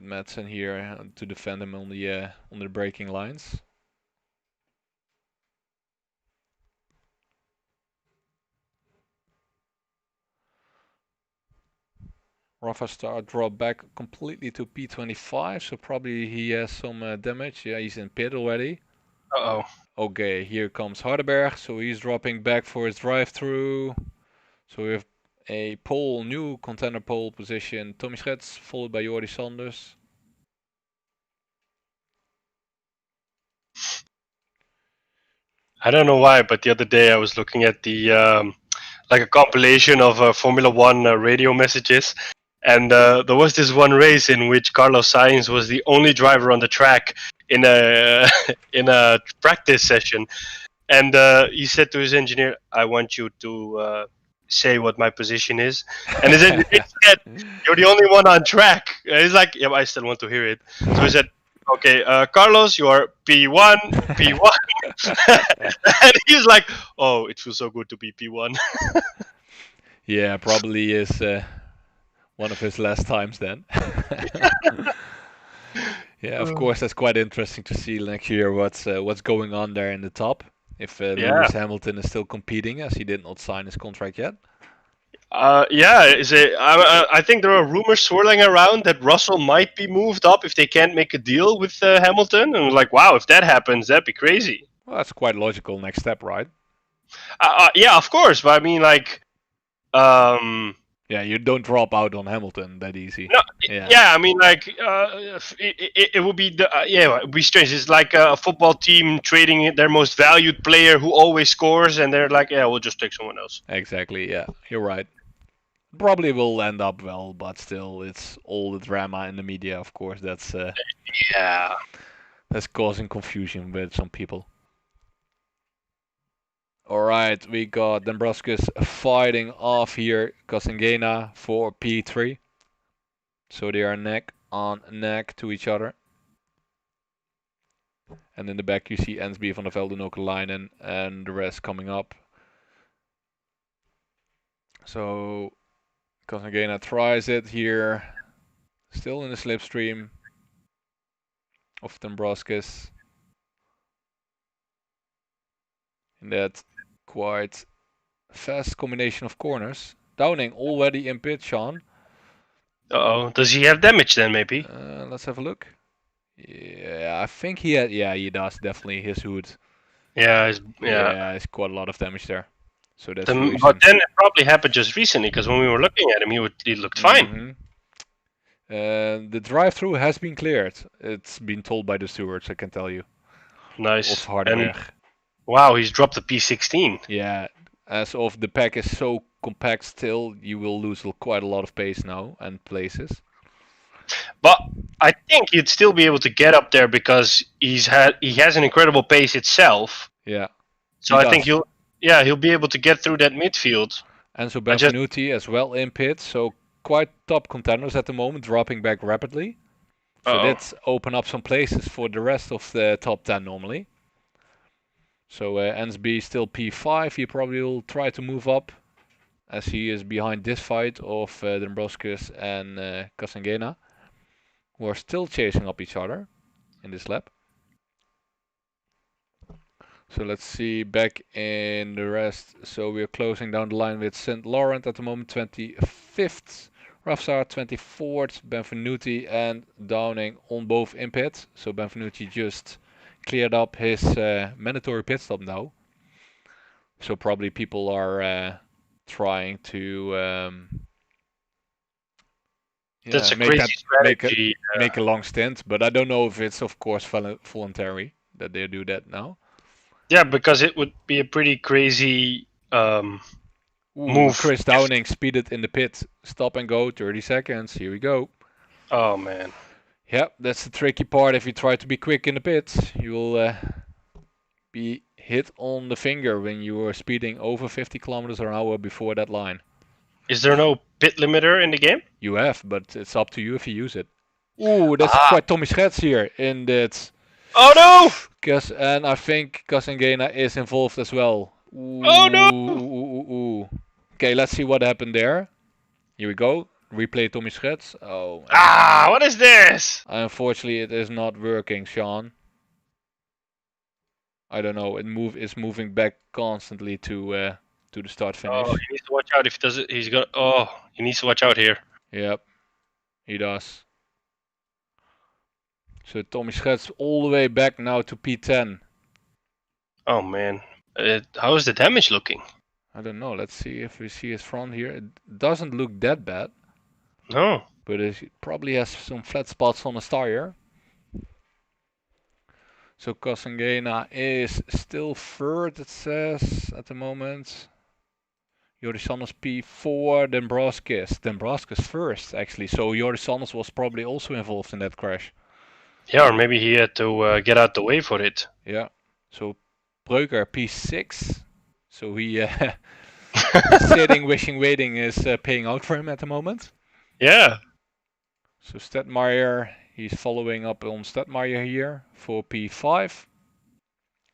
Madsen here to defend him on the braking lines. Rafa Star dropped back completely to P25, so probably he has some damage. Yeah, he's in pit already. Uh-oh. Okay, here comes Hardenberg, so he's dropping back for his drive-through. So we have a new contender pole position. Tommy Schets, followed by Jordi Sanders. I don't know why, but the other day I was looking at the like a compilation of Formula One radio messages, and there was this one race in which Carlos Sainz was the only driver on the track in a in a practice session, and he said to his engineer, "I want you to say what my position is," and his engineer said, "You're the only one on track." And he's like, "Yeah, but I still want to hear it." So he said, "Okay, Carlos, you are P1, P1," and he's like, "Oh, it feels so good to be P1." Yeah, probably is one of his last times then. Yeah, of course, that's quite interesting to see next year what's going on there in the top. If Lewis Hamilton is still competing, as he did not sign his contract yet. Yeah, I think there are rumors swirling around that Russell might be moved up if they can't make a deal with Hamilton. And like, wow, if that happens, that'd be crazy. Well, that's quite logical next step, right? Yeah, of course, but I mean, like, yeah, you don't drop out on Hamilton that easy. No, yeah, I mean, like, it would be yeah, it would be strange. It's like a football team trading their most valued player who always scores, and they're like, yeah, we'll just take someone else. Exactly. Yeah, you're right. Probably will end up well, but still, it's all the drama in the media. Of course, that's yeah, that's causing confusion with some people. Alright, we got Dombrovskis fighting off here Kosengena for P3. So they are neck on neck to each other. And in the back you see Ensby, Van der Velde, Nokalainen, and the rest coming up. So Kosengena tries it here, still in the slipstream of Dombrovskis. In that quite fast combination of corners. Downing already in pit, Sean. Uh-oh. Does he have damage then, maybe? Let's have a look. Yeah, I think he had. Yeah, he does definitely. His hood. Yeah, Yeah, it's quite a lot of damage there. So that's But losing. then it probably happened just recently, because when we were looking at him, he looked fine. Mm-hmm. The drive-through has been cleared. It's been told by the stewards, I can tell you. Nice. Of And Hardenberg. wow, he's dropped the P16. Yeah, as of the pack is so compact still, you will lose quite a lot of pace now and places. But I think he'd still be able to get up there because he has an incredible pace itself. Yeah. So I think he'll be able to get through that midfield. Enzo Benvenuti as well in pit, so quite top contenders at the moment, dropping back rapidly. So that's open up some places for the rest of the top 10 normally. So Ensby still P5, he probably will try to move up as he is behind this fight of Dombrovskis and Kosengena, who are still chasing up each other in this lap. So let's see back in the rest. So we're closing down the line with St. Laurent at the moment, 25th. Rafsar 24th, Benvenuti and Downing on both in pit. So Benvenuti just cleared up his mandatory pit stop now. So probably people are trying to that's a crazy strategy. Make a long stint, but I don't know if it's of course voluntary that they do that now. Yeah, because it would be a pretty crazy move. Chris Downing speeded in the pit. Stop and go, 30 seconds. Here we go. Oh man. Yeah, that's the tricky part. If you try to be quick in the pit, you will be hit on the finger when you are speeding over 50 kilometers an hour before that line. Is there no pit limiter in the game? You have, but it's up to you if you use it. Ooh, that's quite Tommy Schets here in that. Oh no! And I think Kosengena is involved as well. Ooh, oh no! Ooh. Okay, let's see what happened there. Here we go. Replay Tommy Schets. Oh. What is this? Unfortunately, it is not working, Sean. I don't know. It's moving back constantly to the start finish. Oh, he needs to watch out if he does it. He needs to watch out here. Yep, he does. So Tommy Schets all the way back now to P10. Oh man, how is the damage looking? I don't know. Let's see if we see his front here. It doesn't look that bad. No. But it probably has some flat spots on his tire. So Kosengena is still third, it says, at the moment. Jorisanos P4, Dombrovskis first, actually. So Jorisanos was probably also involved in that crash. Yeah, or maybe he had to get out the way for it. Yeah. So Breuker P6. So he sitting, wishing, waiting is paying out for him at the moment. Yeah. So Stadmeyer, he's following up on Stadmeyer here for P5.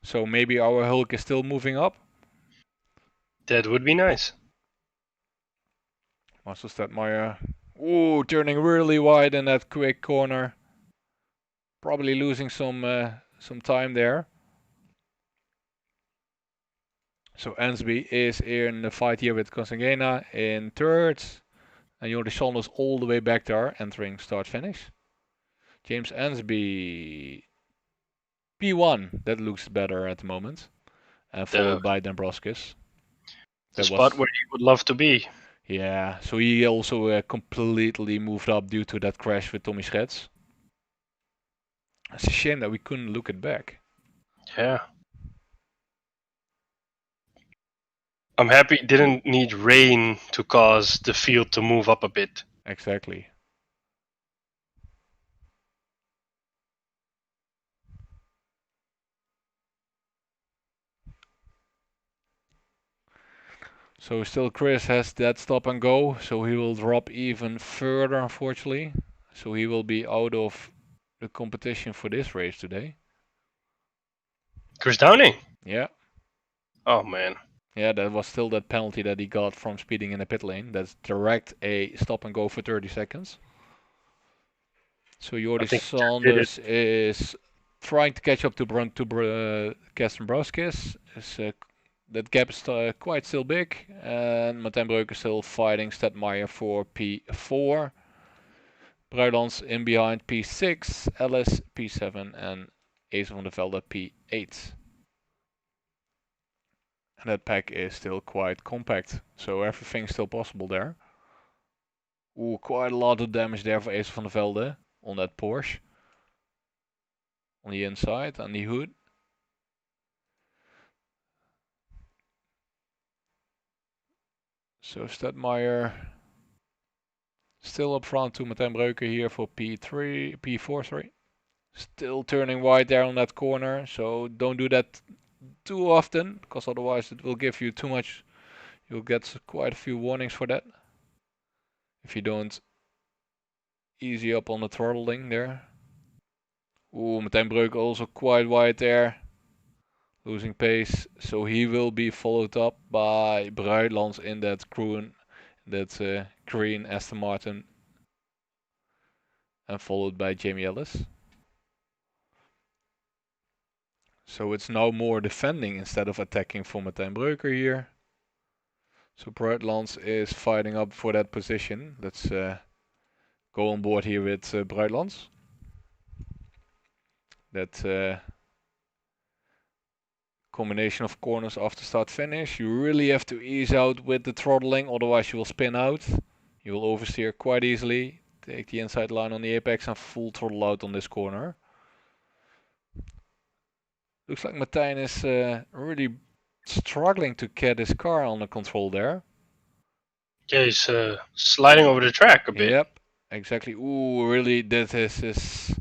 So maybe our Hulk is still moving up. That would be nice. Marcel Stadmeyer. Ooh, turning really wide in that quick corner. Probably losing some time there. So Ensby is in the fight here with Kosengena in third. And Jorisanos all the way back there, entering start-finish. James Ensby P1, that looks better at the moment. And followed by Dombrovskis. The spot where he would love to be. Yeah, so he also completely moved up due to that crash with Tommy Schets. It's a shame that we couldn't look it back. Yeah. I'm happy it didn't need rain to cause the field to move up a bit. Exactly. So still Chris has that stop and go, so he will drop even further, unfortunately. So he will be out of the competition for this race today. Chris Downing. Yeah. Oh man. Yeah, that was still that penalty that he got from speeding in the pit lane. That's direct a stop and go for 30 seconds. So I Jordi think he just did it. Sanders is trying to catch up to Kersten Broskis. That gap is quite still big. And Martijn Breuk is still fighting Stadmeyer for P4. Bruilands in behind P6, Ellis P7 and Ace van der Velde P8. And that pack is still quite compact, so everything's still possible there. Ooh, quite a lot of damage there for Ace van der Velde on that Porsche. On the inside, on the hood. So Stadmeyer still up front to Martijn Breuker here for P4, sorry. Still turning wide there on that corner, so don't do that too often, because otherwise it will give you too much. You'll get quite a few warnings for that. If you don't easy up on the throttling there. Ooh, Martijn Breuker also quite wide there. Losing pace, so he will be followed up by Bruilands in that green Aston Martin. And followed by Jamie Ellis. So it's now more defending instead of attacking for Martijn Breuker here. So Bruilands is fighting up for that position. Let's go on board here with Bruilands. That combination of corners after start finish. You really have to ease out with the throttling, otherwise you will spin out. You will oversteer quite easily. Take the inside line on the apex and full throttle out on this corner. Looks like Martijn is really struggling to get his car under control there. Yeah, he's sliding over the track a bit. Yep, exactly. Ooh, really, this is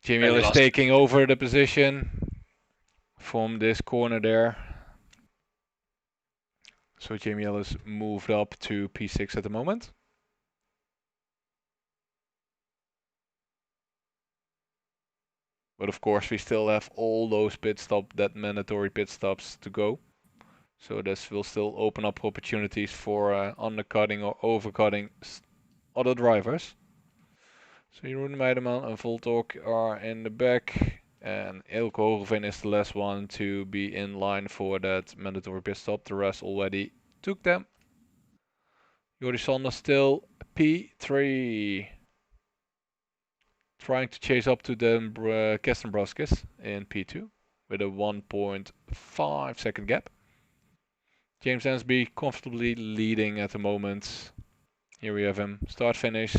Jamie Ellis taking over the position from this corner there. So Jamie Ellis moved up to P6 at the moment. But of course we still have all those that mandatory pit stops to go. So this will still open up opportunities for undercutting or overcutting other drivers. So Jeroen Meijerman and Voltork are in the back. And Eelco Hogeveen is the last one to be in line for that mandatory pit stop. The rest already took them. Jordi Sanders still P3. Trying to chase up to the Kersten Broskis in P2 with a 1.5 second gap. James Ansby comfortably leading at the moment. Here we have him. Start finish.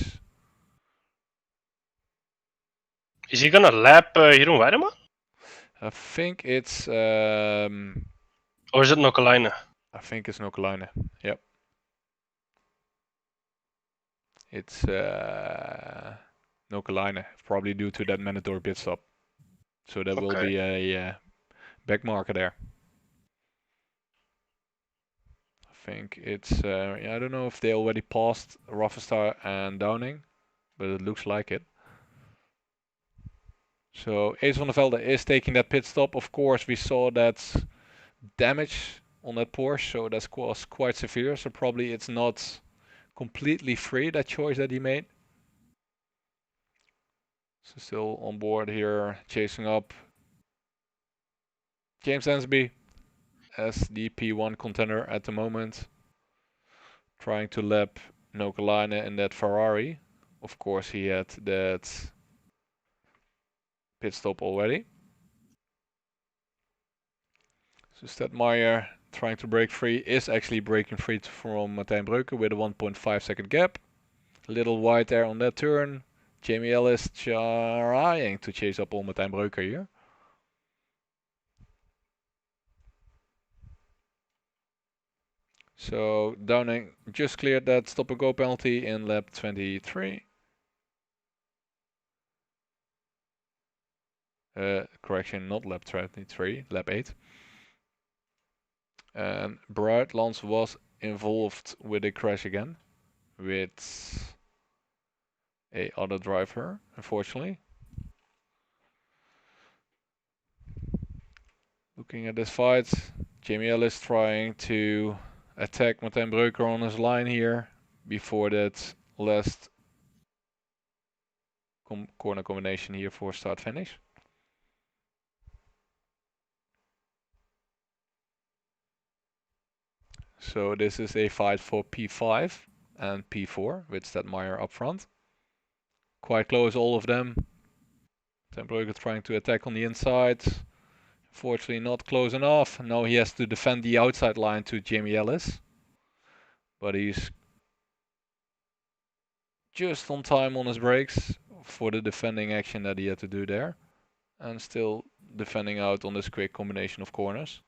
Is he gonna lap Jeroen Weideman? I think it's Or is it Nokalainen? I think it's Nokalainen. Yep. It's Nokalainen, probably due to that mandatory pit stop. So there will be a back marker there. I think it's I don't know if they already passed Raffenstar and Downing, but it looks like it. So Ace van der Velde is taking that pit stop. Of course, we saw that damage on that Porsche, so that was quite severe. So probably it's not completely free, that choice that he made. So still on board here, chasing up James Ansby as the P1 contender at the moment. Trying to lap Nokalainen in that Ferrari. Of course, he had that pit stop already. So Stadmeyer trying to break free is actually breaking free from Martijn Breuker with a 1.5 second gap. A little wide there on that turn. Jamie Ellis trying to chase up on Martijn Breuker here. So Downing just cleared that stop and go penalty in lap 23. Correction, not lap 23, lap 8. And Bruilands was involved with a crash again with a other driver, unfortunately. Looking at this fight, Jamie Ellis trying to attack Martijn Breuker on his line here before that last corner combination here for start finish. So this is a fight for P5 and P4 with Stadmeyer up front. Quite close, all of them. Ten Breuker trying to attack on the inside. Fortunately not close enough. Now he has to defend the outside line to Jamie Ellis. But he's just on time on his brakes for the defending action that he had to do there. And still defending out on this quick combination of corners.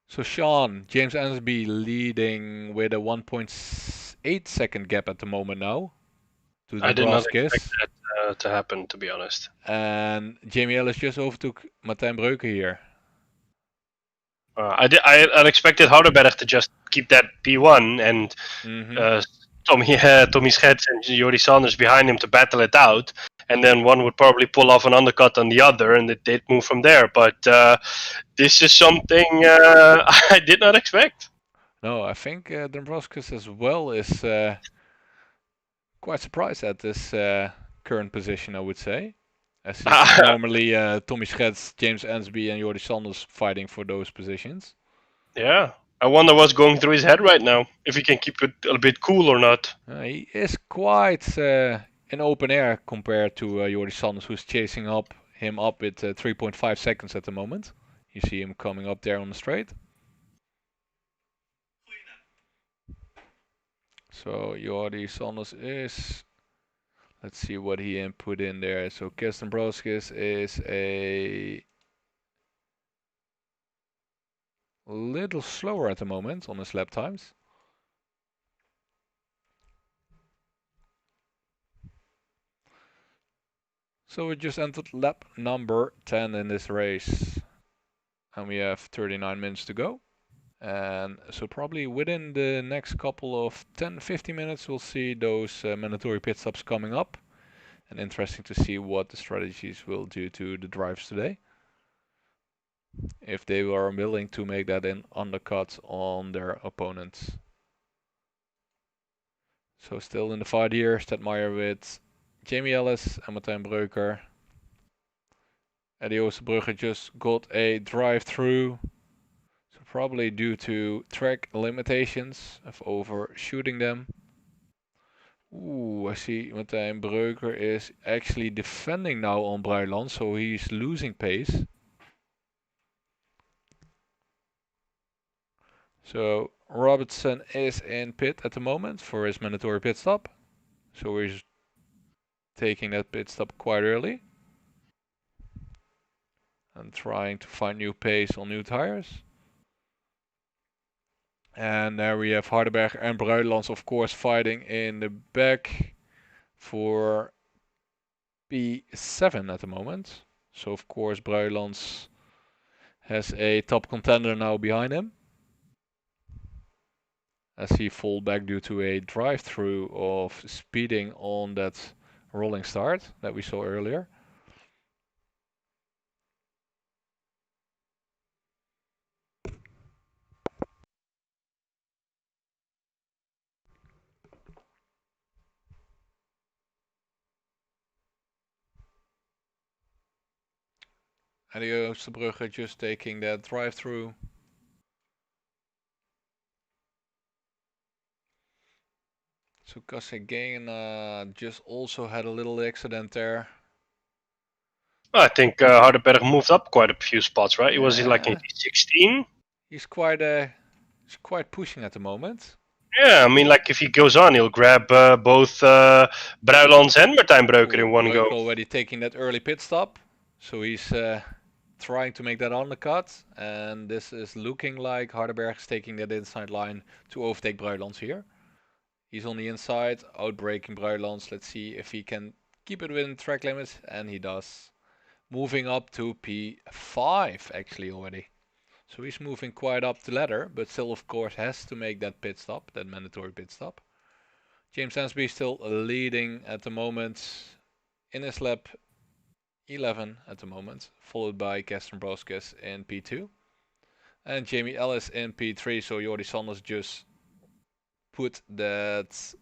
So Sean, James Ansby leading with a 1.8 second gap at the moment now to I did not Dombrovskis. expect that to happen, to be honest. And Jamie Ellis just overtook Martijn Breuker here. I expected Houdenberg to just keep that P1 and Tommy Schets and Jordi Sanders behind him to battle it out, and then one would probably pull off an undercut on the other, and they'd move from there. But this is something I did not expect. No, I think Dombrovskis as well is quite surprised at this current position, I would say. As it's normally Tommy Schets, James Ansby and Jordi Sanders fighting for those positions. Yeah, I wonder what's going through his head right now, if he can keep it a bit cool or not. He is quite in open air compared to Jordi Sanders, who's chasing him up with 3.5 seconds at the moment. You see him coming up there on the straight. So Jordi Sanders is, let's see what he put in there. So Kirsten Broskis is a little slower at the moment on his lap times. So we just entered lap number 10 in this race. And we have 39 minutes to go. And so probably within the next couple of 10-15 minutes we'll see those mandatory pit stops coming up. And interesting to see what the strategies will do to the drivers today. If they are willing to make that in undercut on their opponents. So still in the fight here, Stadmeyer with Jamie Ellis and Martijn Breuker. Eddie Oosterbrugge just got a drive through. So probably due to track limitations of overshooting them. Ooh, I see Martijn Breuker is actually defending now on Bruiland, so he's losing pace. So Robertson is in pit at the moment for his mandatory pit stop. So he's taking that pit stop quite early. And trying to find new pace on new tires. And there we have Hardenberg and Bruilands, of course, fighting in the back for P7 at the moment. So of course Bruilands has a top contender now behind him. As he fall back due to a drive-through of speeding on that rolling start that we saw earlier. And Oosterbrugge just taking that drive-through. So Kassegain just also had a little accident there. I think Hardenberg moved up quite a few spots, right? He was like in 16. He's quite pushing at the moment. Yeah, I mean, like if he goes on, he'll grab both Bruilands and Martijn Breuker in one go. Already taking that early pit stop, so he's trying to make that undercut, and this is looking like Hardenberg is taking that inside line to overtake Bruilands here. He's on the inside, outbraking Bruilands. Let's see if he can keep it within track limits, and he does. Moving up to P5 actually already. So he's moving quite up the ladder, but still of course has to make that pit stop, that mandatory pit stop. James Ansby still leading at the moment in his lap 11 at the moment, followed by Gaston Broskis in P2. And Jamie Ellis in P3, so Jordi Sanders just put that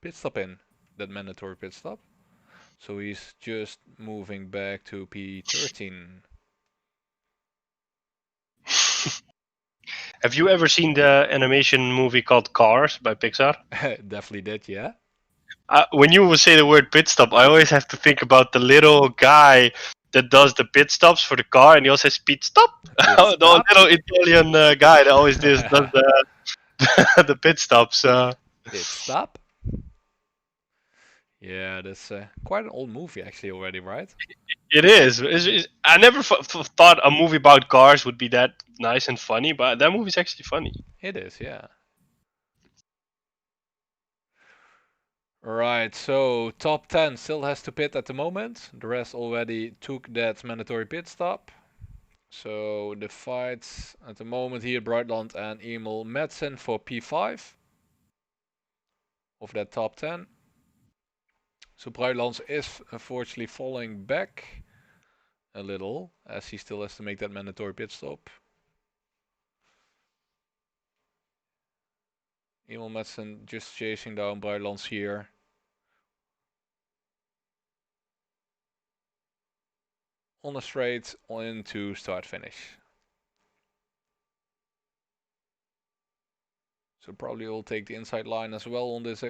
pit stop in, that mandatory pit stop. So he's just moving back to P13. Have you ever seen the animation movie called Cars by Pixar? Definitely did, yeah. When you say the word pit stop, I always have to think about the little guy that does the pit stops for the car, and he also says pit stop. Pit The stop. little Italian guy that always does the the pit stops. Pit stop. Yeah, that's quite an old movie actually already, right? It is. I never thought a movie about cars would be that nice and funny, but that movie's actually funny. It is, yeah. Right, so top 10 still has to pit at the moment. The rest already took that mandatory pit stop. So the fights at the moment here, Brightland and Emil Madsen for P5 of that top 10. So Brightlands is unfortunately falling back a little as he still has to make that mandatory pit stop. Emil Madsen just chasing down Brightlands here. On a straight into start finish. So probably will take the inside line as well on this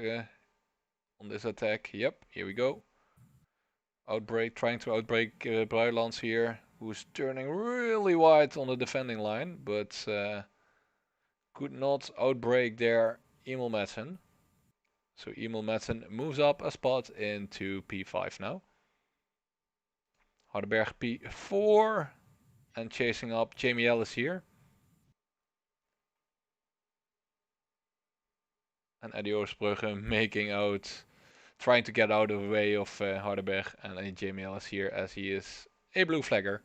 attack. Yep, here we go. Outbreak, trying to outbreak Bruylands here, who's turning really wide on the defending line, but could not outbreak there Emil Madsen. So Emil Madsen moves up a spot into P5 now. Hardenberg P4 and chasing up Jamie Ellis here. And Eddie Oostbrugge making out, trying to get out of the way of Hardenberg and Jamie Ellis here as he is a blue flagger.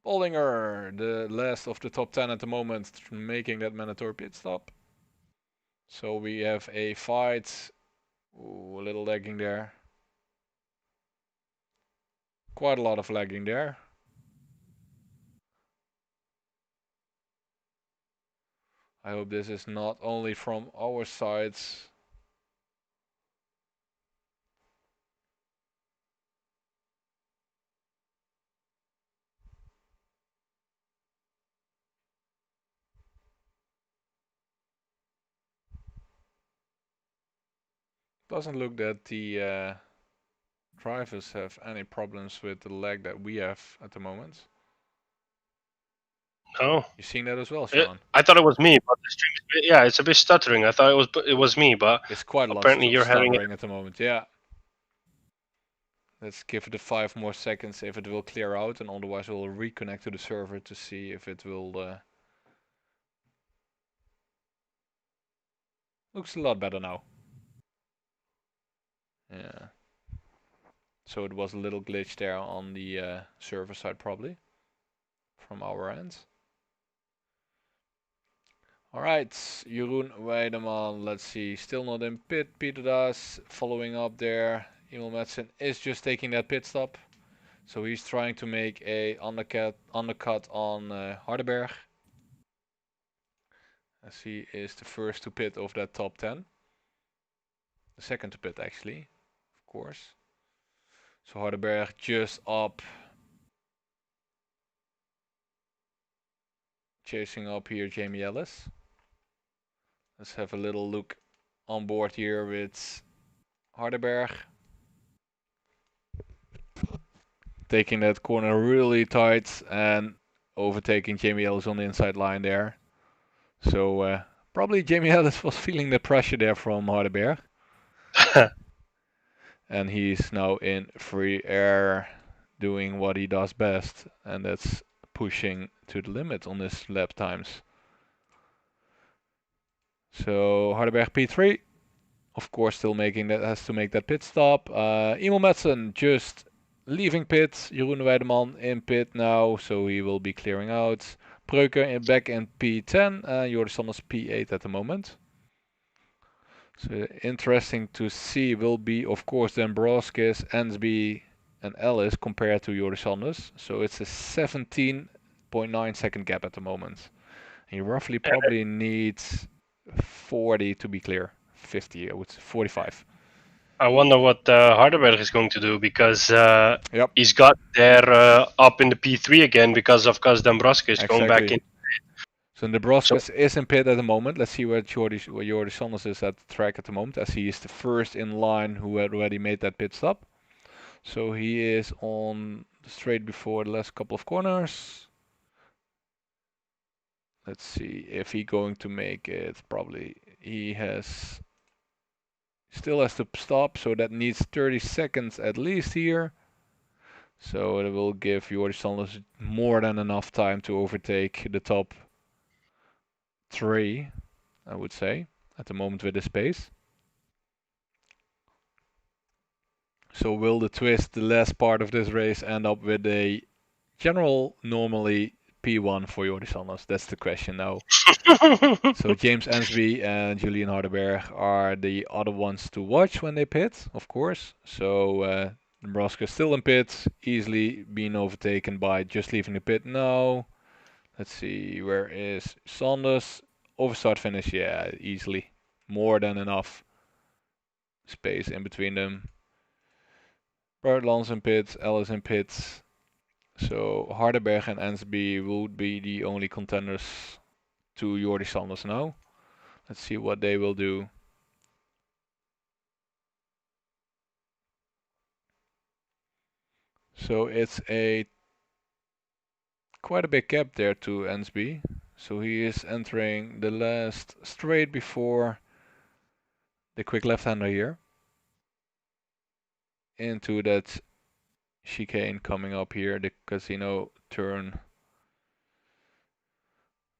Bollinger, the last of the top 10 at the moment, making that mandatory pit stop. So we have a fight. Ooh, a little lagging there. Quite a lot of lagging there. I hope this is not only from our sides. Doesn't look that the drivers have any problems with the lag that we have at the moment. Oh, You seen that as well, Sean? I thought it was me, but the stream yeah, it's a bit stuttering. I thought it was me, but It's quite a lot apparently you're having it. stuttering at the moment. Yeah. Let's give it 5 more seconds if it will clear out, and otherwise we'll reconnect to the server to see if it will. Looks a lot better now. Yeah. So it was a little glitch there on the server side probably from our end. Alright, Jeroen Weideman, let's see, still not in pit. Peter Das following up there. Emil Madsen is just taking that pit stop. So he's trying to make a undercut on Hardenberg. As he is the first to pit of that top 10. The second to pit actually, of course. So Hardenberg just up. Chasing up here Jamie Ellis. Let's have a little look on board here with Hardenberg. Taking that corner really tight and overtaking Jamie Ellis on the inside line there. So probably Jamie Ellis was feeling the pressure there from Hardenberg. And he's now in free air doing what he does best, and that's pushing to the limit on his lap times. So Hardenberg P3, of course, still making that, has to make that pit stop. Emil Madsen just leaving pit. Jeroen Weideman in pit now, so he will be clearing out. Breuker back in P10, Jordi Sanders P8 at the moment. So interesting to see will be, of course, then Broskis, Ensby, and Ellis compared to Joris Sanders. So it's a 17.9 second gap at the moment. He roughly probably needs 40 to be clear. 50, I would say 45. I wonder what Hardenberg is going to do because Yep, he's got there up in the P3 again because Dombrowski is going back in. exactly. So So Nebraska is in pit at the moment. Let's see where Jordi Sanders is at the track at the moment, as he is the first in line who had already made that pit stop. So he is on the straight before the last couple of corners. Let's see if he's going to make it. Probably he still has to stop, so that needs 30 seconds at least here. So it will give Jordi Sanders more than enough time to overtake the top three, I would say, at the moment with this pace. So will the twist, the last part of this race, end up with a general normally P1 for Jordi Sanders? That's the question now. So James Ansby and Julian Hardenberg are the other ones to watch when they pit, of course. So Nebraska still in pit, easily being overtaken by just leaving the pit now. Let's see, where is Sanders? Over start finish, yeah, easily. More than enough space in between them. Bertlands in pits, Ellis in pits. So Hardenberg and Ansby would be the only contenders to Jordi Sanders now. Let's see what they will do. So it's quite a big gap there to Ansby. So he is entering the last straight before the quick left-hander here. Into that chicane coming up here, the casino turn.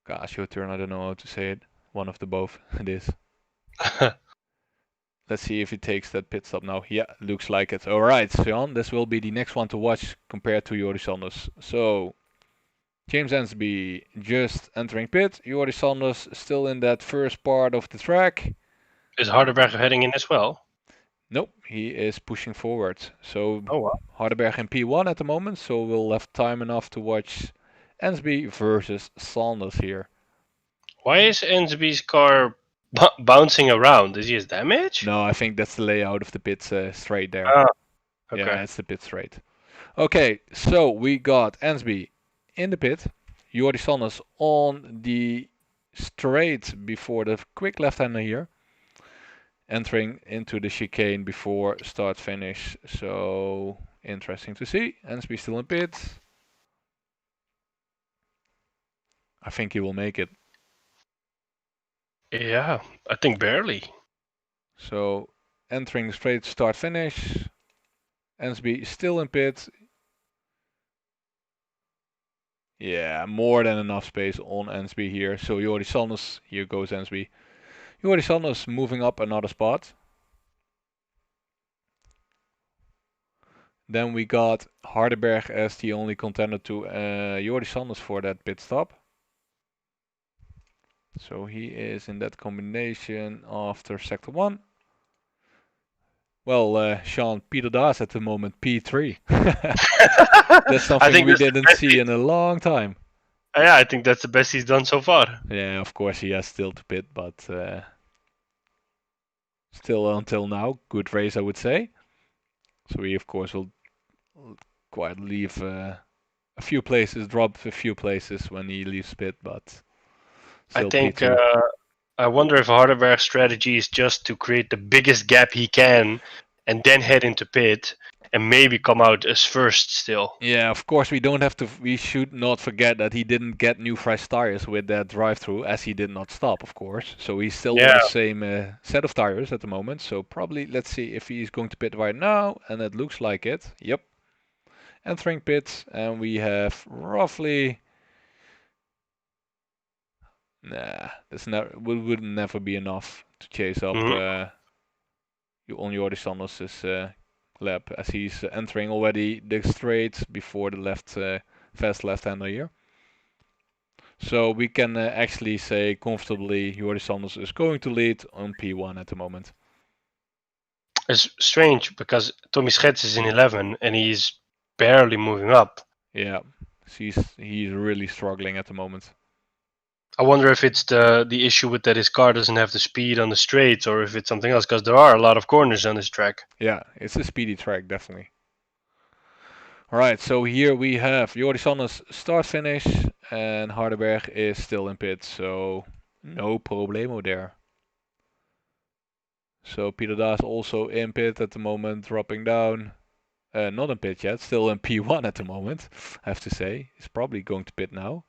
Casio turn, I don't know how to say it. One of the both, it is. Let's see if he takes that pit stop now. Yeah, looks like it. Alright, Sean, this will be the next one to watch compared to Jordi Sanders. So, James Ansby just entering pit. Jordi Sanders still in that first part of the track. is Hardenberg heading in as well? Nope, he is pushing forward. So, Oh wow. Hardenberg in P1 at the moment, so we'll have time enough to watch Ansby versus Sanders here. Why is Ansby's car bouncing around? Is he has damage? No, I think that's the layout of the pit straight there. Ah, okay. Yeah, it's the pit straight. Okay, so we got Ansby in the pit, Jordi Sanders on the straight before the quick left-hander here, entering into the chicane before start finish. So interesting to see. Ansby still in pit. I think he will make it. Yeah, I think barely. So entering straight start finish. Ansby still in pit. Yeah, more than enough space on Ansby here. So Jordi Sanders, here goes Ansby. Jordi Sanders moving up another spot. Then we got Hardenberg as the only contender to Jordi Sanders for that pit stop. So he is in that combination after sector 1. Well, Sean, Peter Das at the moment, P3. That's something we didn't see in a long time. Yeah, I think that's the best he's done so far. Yeah, of course he has still to pit, but still until now, good race I would say. So he of course will quite leave a few places, drop a few places when he leaves pit, but still I think P2. I wonder if Hardenberg's strategy is just to create the biggest gap he can and then head into pit and maybe come out as first still. Yeah, of course we should not forget that he didn't get new fresh tires with that drive-through, as he did not stop, of course. So he's still on the same set of tires at the moment. So probably, let's see if he's going to pit right now, and it looks like it. Yep. Entering pit, and we have roughly... Nah, this would never be enough to chase up on Jordi Sanders' lap, as he's entering already the straight before the fast left-hander here. So we can actually say comfortably Jordi Sanders is going to lead on P1 at the moment. It's strange because Tommy Schets is in 11 and he's barely moving up. Yeah, he's really struggling at the moment. I wonder if it's the issue with that his car doesn't have the speed on the straights, or if it's something else, because there are a lot of corners on this track. Yeah, it's a speedy track, definitely. Alright, so here we have Jordi Sannes start finish, and Hardenberg is still in pit, so no problemo there. So Peter Daas also in pit at the moment, dropping down. Not in pit yet, still in P1 at the moment, I have to say. He's probably going to pit now.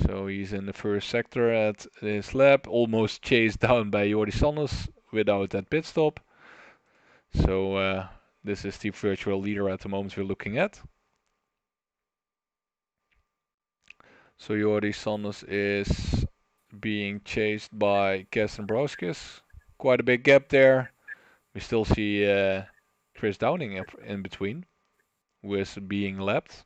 So he's in the first sector at his lap, almost chased down by Jordi Sannes without that pit stop. So this is the virtual leader at the moment we're looking at. So Jordi Sannes is being chased by Kesten Broskis. Quite a big gap there. We still see Chris Downing in between, who is being lapped.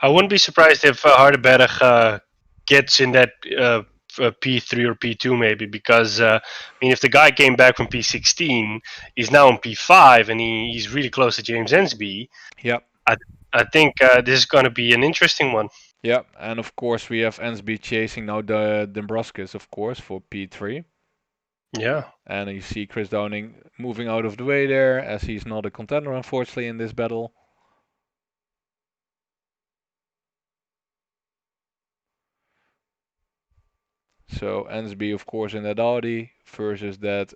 I wouldn't be surprised if Hardenberg gets in that P3 or P2 maybe, because I mean, if the guy came back from P16, he's now on P5 and he's really close to James Ensby. Yep. I think this is going to be an interesting one. Yep, and of course we have Ensby chasing now the Dombrovskis, of course, for P3. Yeah. And you see Chris Downing moving out of the way there, as he's not a contender, unfortunately, in this battle. So Ensby, of course, in that Audi versus that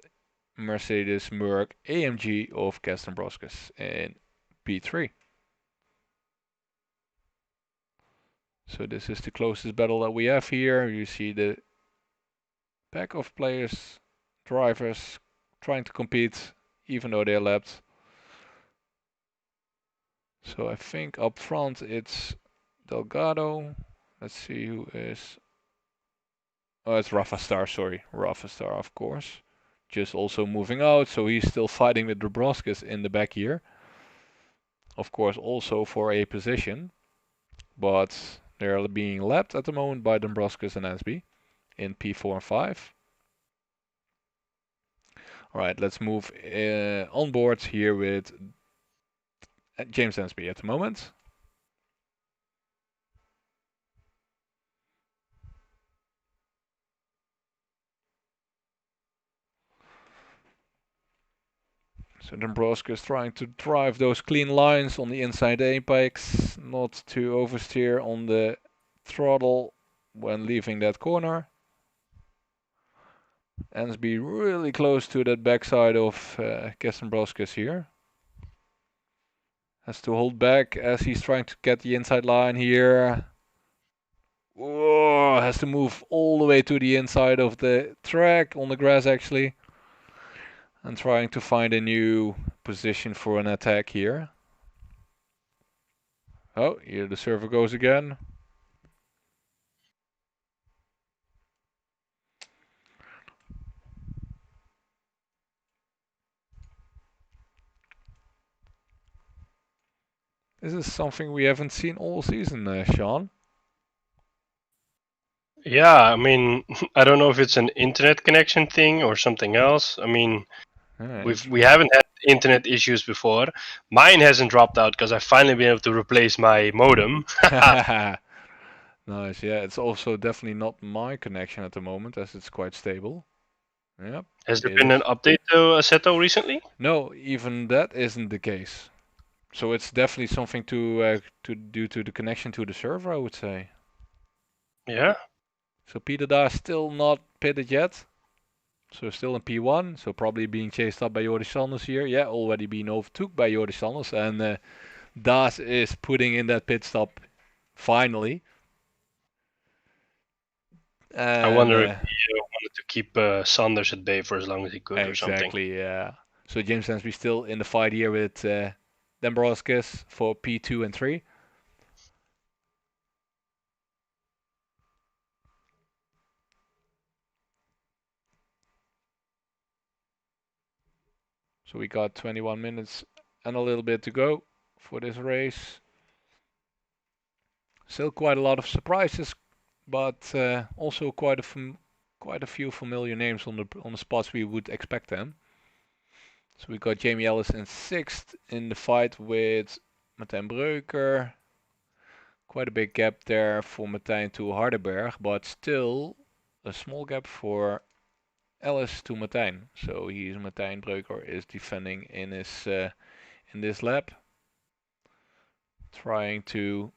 Mercedes Merc AMG of Kesten Broskis in P3. So this is the closest battle that we have here. You see the pack of players, drivers, trying to compete, even though they're lapped. So I think up front it's Delgado. Let's see who is. Oh, it's Rafa Star, sorry. Rafa Star, of course. Just also moving out, so he's still fighting with Dubrovskis in the back here. Of course, also for a position. But they're being lapped at the moment by Dombrovskis and Ensby in P4 and 5. Alright, let's move on board here with James Ensby at the moment. So Dombrovskis trying to drive those clean lines on the inside apex, not to oversteer on the throttle when leaving that corner. Ensby really close to that backside of Kesten Broskis here. Has to hold back as he's trying to get the inside line here. Whoa, has to move all the way to the inside of the track, on the grass actually. And trying to find a new position for an attack here. Oh, here the server goes again. This is something we haven't seen all season, Sean. Yeah, I mean, I don't know if it's an internet connection thing or something else. I mean, we haven't had internet issues before. Mine hasn't dropped out because I've finally been able to replace my modem. Nice, yeah. It's also definitely not my connection at the moment, as it's quite stable. Yep. Has there been an update to Assetto recently? No, even that isn't the case. So it's definitely something to due to the connection to the server, I would say. Yeah. So Peter Daas still not pitted yet. So still in P1, so probably being chased up by Jordi Sanders here. Yeah, already being overtook by Jordi Sanders. And Daas is putting in that pit stop finally. I wonder if he wanted to keep Sanders at bay for as long as he could or something. Exactly, yeah. So James Ensby still in the fight here with Dombrovskis for P2 and 3. So we got 21 minutes and a little bit to go for this race. Still quite a lot of surprises, but also quite a quite a few familiar names on the spots we would expect them. So we got Jamie Ellis in 6th in the fight with Martijn Breuker. Quite a big gap there for Martijn to Hardenberg, but still a small gap for Ellis to Martijn. So Martijn Breuker is defending in his in this lap, trying to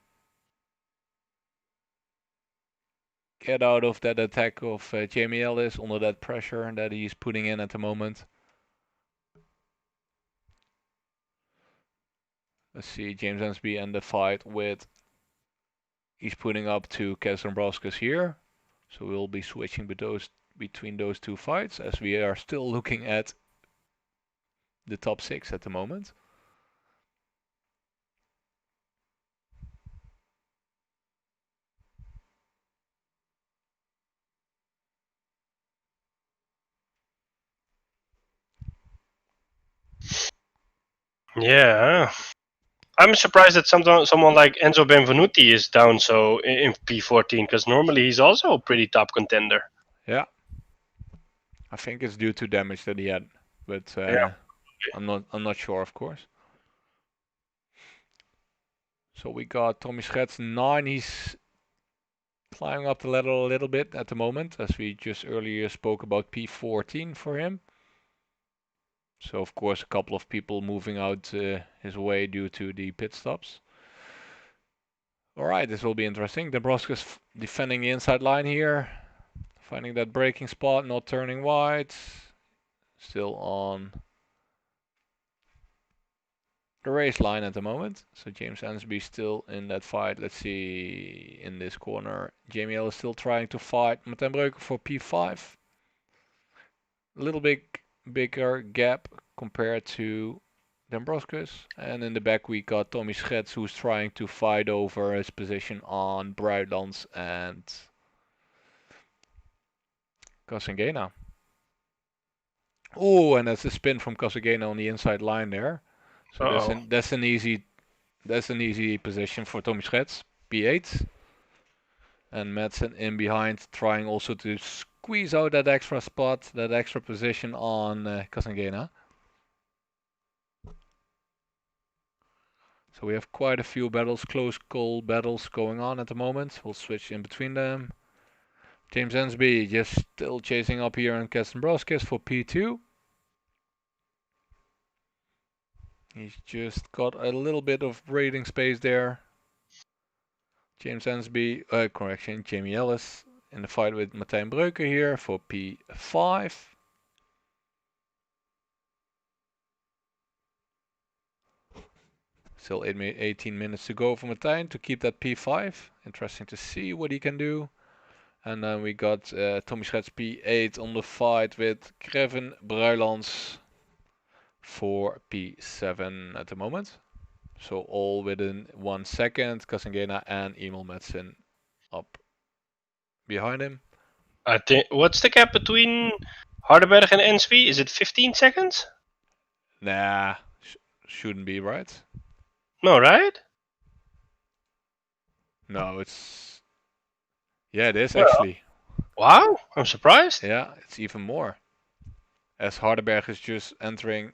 get out of that attack of Jamie Ellis under that pressure that he's putting in at the moment. Let's see, James Ansby and the fight with, he's putting up to Kes Dombrovskis here. So we'll be switching between those two fights as we are still looking at the top 6 at the moment. Yeah. I'm surprised that someone like Enzo Benvenuti is down so in P14, because normally he's also a pretty top contender. Yeah, I think it's due to damage that he had, but Yeah. I'm not sure, of course. So we got Tommy Schetz 9. He's climbing up the ladder a little bit at the moment, as we just earlier spoke about P14 for him. So of course a couple of people moving out his way due to the pit stops. Alright, this will be interesting. Dombrovskis defending the inside line here. Finding that braking spot, not turning wide. Still on the race line at the moment. So James Ansby still in that fight. Let's see, in this corner, Jamie L is still trying to fight Martijn Breuker for P5. A little bigger gap compared to Dombrovskis. And in the back we got Tommy Schetz, who's trying to fight over his position on Bruidlands and Casangena. Oh, and that's a spin from Casangena on the inside line there. So that's an easy position for Tommy Schetz, P8. And Madsen in behind, trying also to squeeze out that extra spot, that extra position on Casangena. So we have quite a few battles, close call battles going on at the moment. We'll switch in between them. James Ansby just still chasing up here on Dombrovskis for P2. He's just got a little bit of braiding space there. James Ansby, Jamie Ellis in the fight with Martijn Breuker here for P5. Still 18 minutes to go for Martijn to keep that P5. Interesting to see what he can do. And then we got Tommy Schetz P8 on the fight with Kevin Bruilands for P7 at the moment. So all within 1 second. Casangena and Emil Madsen up behind him. I think, what's the gap between Hardenberg and Ansby? Is it 15 seconds? Nah, shouldn't be, right? No, right? No, it's... Yeah, it is actually. Wow, I'm surprised. Yeah, it's even more. As Hardenberg is just entering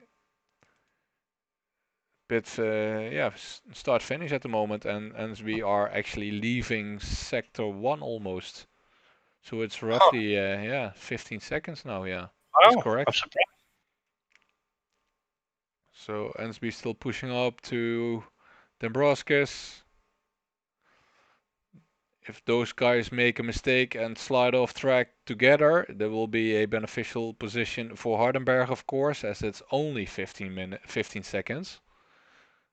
start finish at the moment, and we are actually leaving sector 1 almost. So it's roughly 15 seconds now. Yeah, that's correct. I'm surprised. So Ansby still pushing up to Dombrovskis. If those guys make a mistake and slide off track together, there will be a beneficial position for Hardenberg, of course, as it's only 15 seconds.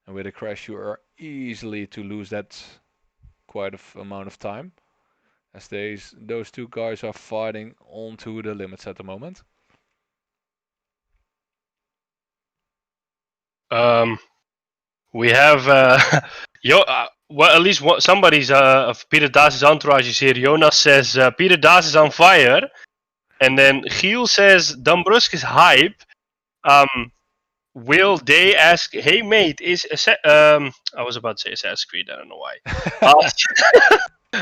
And with a crash, you are easily to lose that quite a amount of time, as those two guys are fighting onto the limits at the moment. We have well, at least somebody's of Peter Daas's entourage is here. Jonas says Peter Daas is on fire, and then Giel says Dombrovskis hype. Will they ask, hey mate, is I was about to say Assassin's Creed, I don't know why.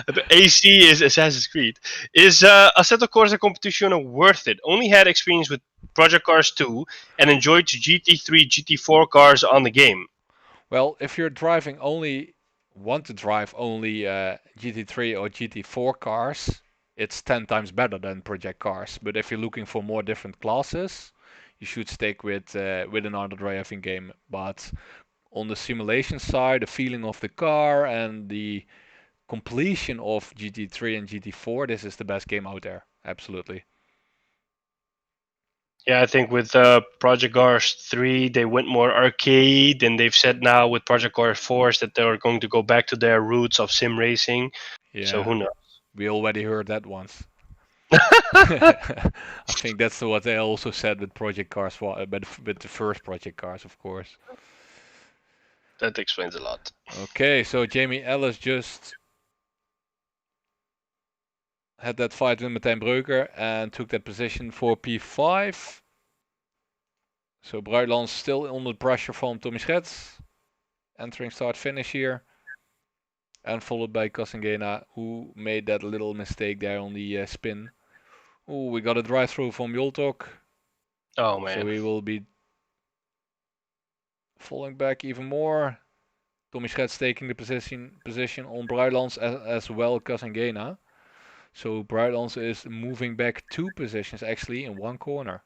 The AC is Assassin's Creed. Is Assetto Corsa Competizione worth it? Only had experience with Project Cars 2 and enjoyed GT3, GT4 cars on the game. Well, if you're driving only want to drive only GT3 or GT4 cars, it's 10 times better than Project Cars. But if you're looking for more different classes, you should stick with another driving game. But on the simulation side, the feeling of the car and the completion of GT3 and GT4, this is the best game out there. Absolutely. Yeah, I think with Project Cars 3, they went more arcade, and they've said now with Project Cars 4 that they're going to go back to their roots of sim racing. So Yeah, who knows? we already heard that once. I think that's what they also said with Project Cars, but with the first Project Cars, of course. That explains a lot. Okay, so Jamie Ellis just had that fight with Martijn Breuker and took that position for P5. So Bruilands still under pressure from Tommy Schets, entering start finish here. And followed by Kasengena, who made that little mistake there on the spin. Oh, we got a drive through from Yoltok. Oh So man. we will be falling back even more. Tommy Schets taking the position on Bruilands as well Kasengena. So Bruilands is moving back 2 positions actually in 1 corner.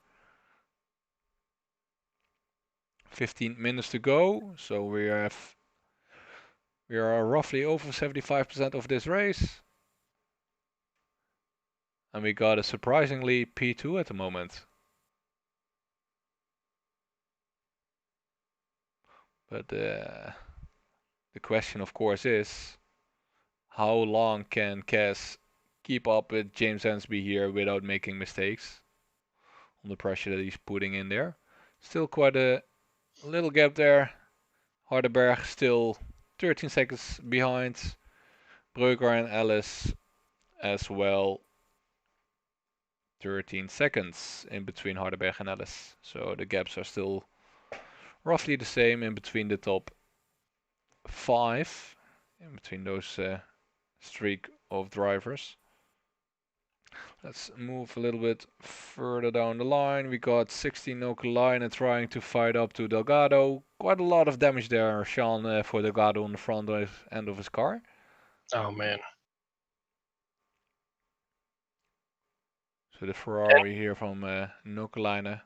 15 minutes to go, so we are roughly over 75% of this race. And we got a surprisingly P2 at the moment. But the question of course is, how long can Cass keep up with James Ansby here without making mistakes on the pressure that he's putting in there? Still quite a little gap there. Hardenberg still 13 seconds behind. Breuker and Ellis as well 13 seconds in between Hardenberg and Ellis. So the gaps are still roughly the same in between the top 5, in between those streak of drivers. Let's move a little bit further down the line. We got 16 Okalina trying to fight up to Delgado. Quite a lot of damage there, Sean, for Delgado on the front end of his car. Oh man. So the Ferrari here from Nokalina.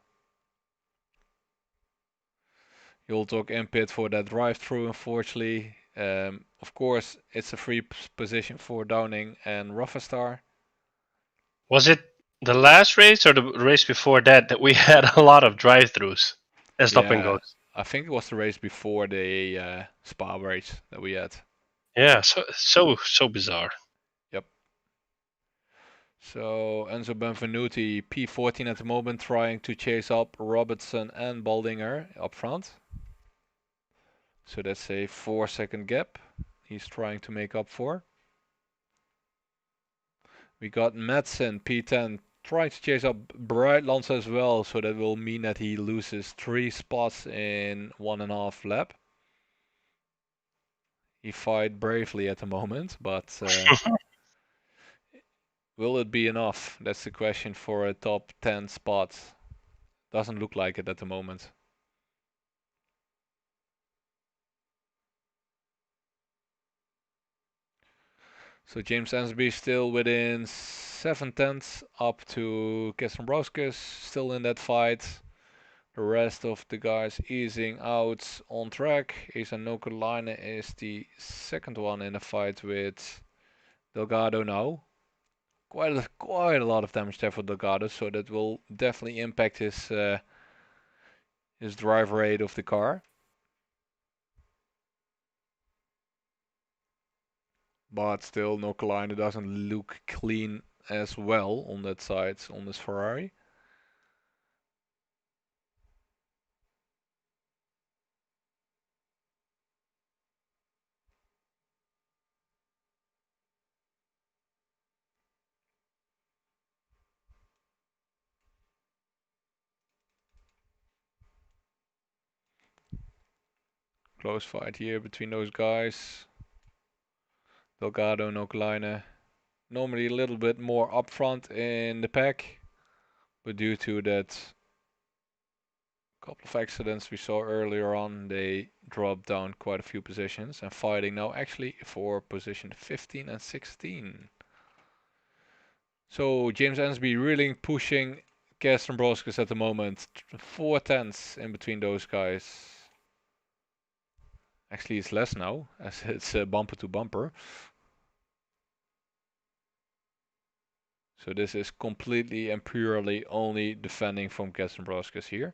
You'll talk in pit for that drive-through, unfortunately. Of course, it's a free position for Downing and Raffastar. Was it the last race or the race before that we had a lot of drive-throughs as stop and Yeah, goes? I think it was the race before the Spa race that we had. Yeah, so bizarre. Yep. So Enzo Benvenuti, P14 at the moment, trying to chase up Robertson and Baldinger up front. So that's a 4-second gap he's trying to make up for. We got Madsen, P10, trying to chase up Brightlands as well, so that will mean that he loses 3 spots in 1.5 lap. He fight bravely at the moment, but will it be enough? That's the question for a top 10 spot. Doesn't look like it at the moment. So James Ansby still within 7/10 up to Kessenbrowskis, still in that fight. The rest of the guys easing out on track. Isa Nokalina is the second one in the fight with Delgado now. Quite a lot of damage there for Delgado, so that will definitely impact his drive rate of the car. But still, Nokalina doesn't look clean as well on that side on this Ferrari. Close fight here between those guys. Delgado, Nokelainen. Normally a little bit more up front in the pack, but due to that couple of accidents we saw earlier on, they dropped down quite a few positions and fighting now actually for position 15 and 16. So James Ansby really pushing Kes Dombrovskis at the moment. 4 tenths in between those guys. Actually, it's less now, as it's bumper to bumper. So this is completely and purely only defending from Kes Dombrovskis here.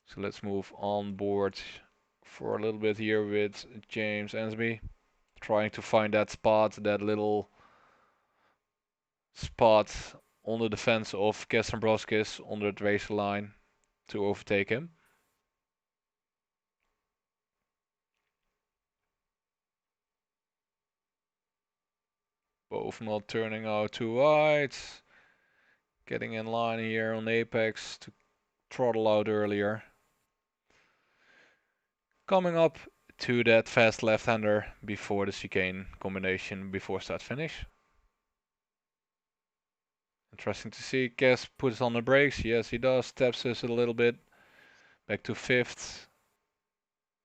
So let's move on board for a little bit here with James Ansby. Trying to find that spot, that little spot on the defense of Kes Dombrovskis on the race line to overtake him. Both not turning out too wide. Getting in line here on apex to throttle out earlier. Coming up to that fast left-hander before the chicane combination before start finish. Interesting to see Kes puts on the brakes. Yes, he does. Taps us a little bit. Back to 5th.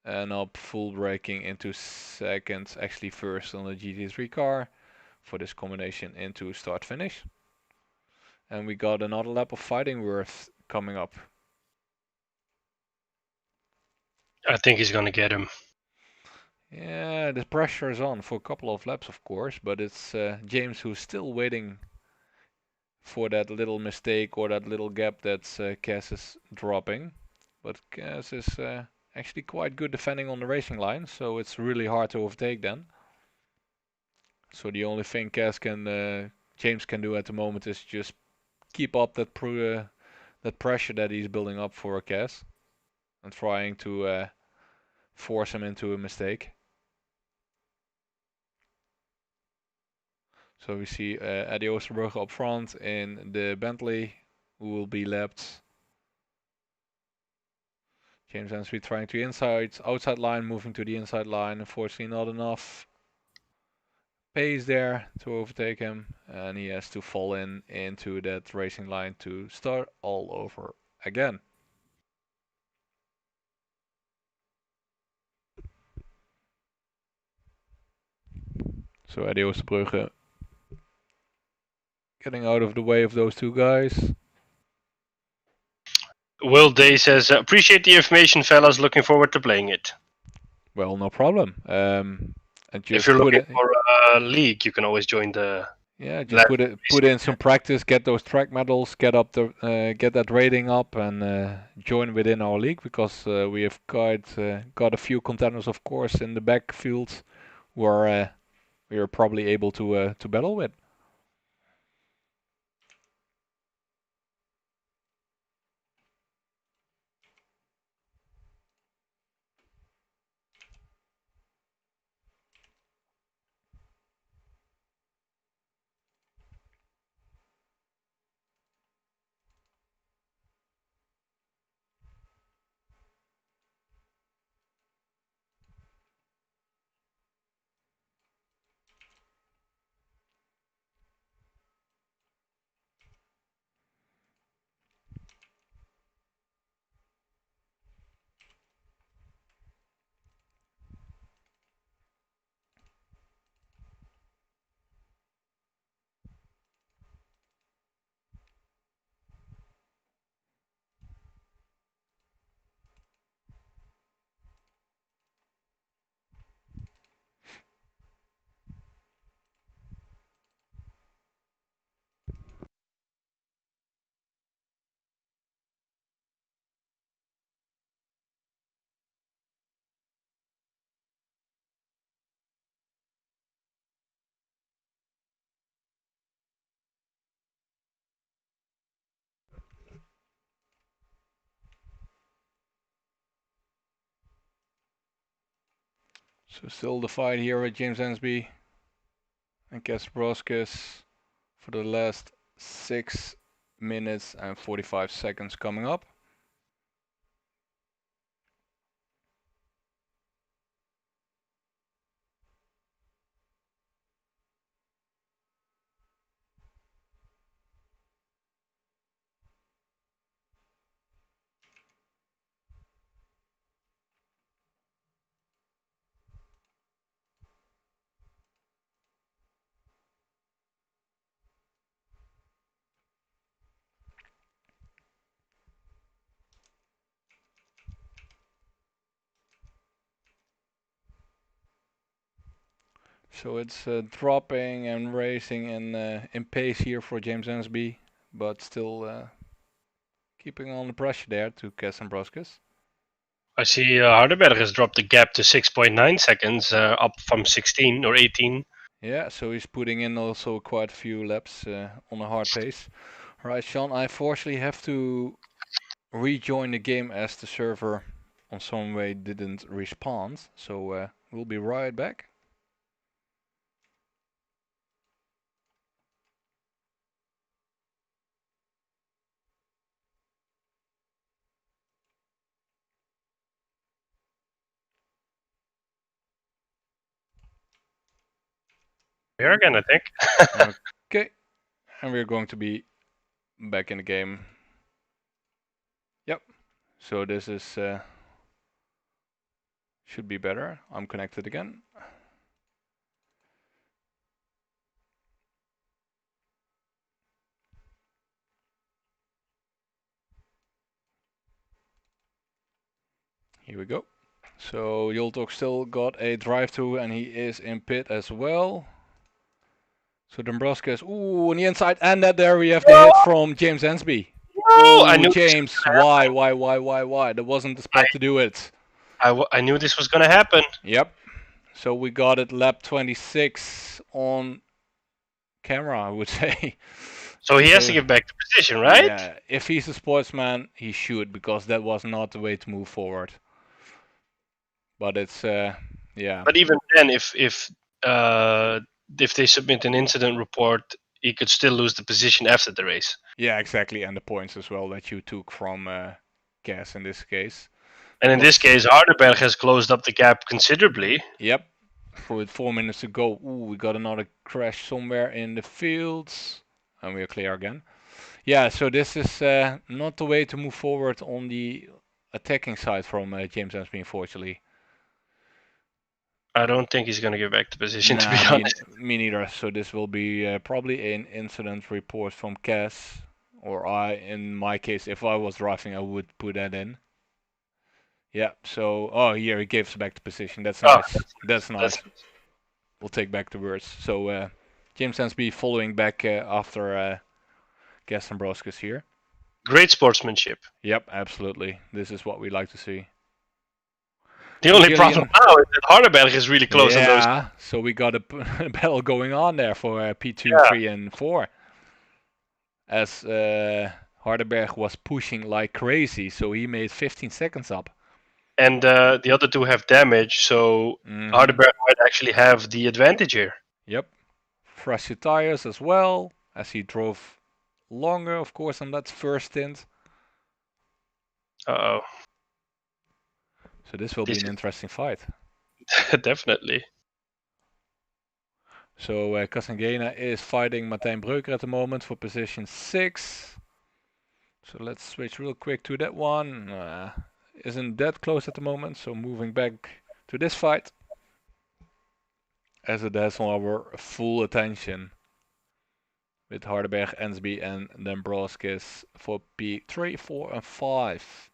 And up full braking into 2nd, actually 1st on the GT3 car for this combination into start finish. And we got another lap of fighting worth coming up. I think he's gonna get him. Yeah, the pressure is on for a couple of laps, of course, but it's James who's still waiting for that little mistake or that little gap that Kes is dropping. But Kes is actually quite good defending on the racing line, so it's really hard to overtake then. So the only thing James can do at the moment is just keep up that pressure that he's building up for Kes and trying to force him into a mistake. So we see Eddie Oosterbrugge up front in the Bentley, who will be lapped. James Ansby trying to outside line, moving to the inside line. Unfortunately, not enough pace there to overtake him, and he has to fall into that racing line to start all over again. So Eddie Oosterbrugge getting out of the way of those two guys. Will Day says, appreciate the information, fellas. Looking forward to playing it. Well, no problem. And just if you're looking for a league, you can always join the. Yeah, just put in some practice, get those track medals, get that rating up, and join within our league, because we have got a few contenders, of course, in the backfield who are we are probably able to battle with. So still the fight here with James Ansby and Kes Dombrovskis for the last 6 minutes and 45 seconds coming up. So it's dropping and racing in pace here for James Ensby, but still keeping on the pressure there to Kesenbroskus. I see Hardenberg has dropped the gap to 6.9 seconds, up from 16 or 18. Yeah, so he's putting in also quite a few laps on a hard pace. Right, Sean, I fortunately have to rejoin the game as the server on some way didn't respond. So we'll be right back. Here again, I think. Okay, and we're going to be back in the game. Yep, so this is should be better. I'm connected again. Here we go. So Yoltok still got a drive through and he is in pit as well. So Dombrowski's, ooh, on the inside, and that there we have the hit from James Ensby. No, I Ooh, knew James, why? That wasn't the spot to do it. I knew this was gonna happen. Yep. So we got it lap 26 on camera, I would say. So he has to give back the position, right? Yeah, if he's a sportsman, he should, because that was not the way to move forward. But it's, yeah. But even then, if they submit an incident report, he could still lose the position after the race. Yeah, exactly, and the points as well that you took from Cass in this case. And in this case, Hardenberg has closed up the gap considerably. Yep. With 4 minutes to go, ooh, we got another crash somewhere in the fields, and we are clear again. Yeah, so this is not the way to move forward on the attacking side from James Ensby, unfortunately. I don't think he's going to give back the position, to be Nah, honest. me neither. So this will be probably an incident report from Cass, or in my case, if I was driving, I would put that in. Yeah, so, oh, here he gives back the position. That's nice. That's nice. We'll take back the words. So, James Ensby following back after Gaston here. Great sportsmanship. Yep, absolutely. This is what we like to see. The only problem now is that Hardenberg is really close on those. Yeah, so we got a battle going on there for P2, 3, and 4. As Hardenberg was pushing like crazy, so he made 15 seconds up. And the other two have damage, so Hardenberg might actually have the advantage here. Yep. Fresh tires as well, as he drove longer, of course, on that first stint. Uh-oh. So this will be an interesting fight. Definitely. So Casangena is fighting Martijn Breuker at the moment for position 6. So let's switch real quick to that one. Isn't that close at the moment, so moving back to this fight, as it has our full attention with Hardenberg, Ensby and Dombrovskis for P3, 4 and 5.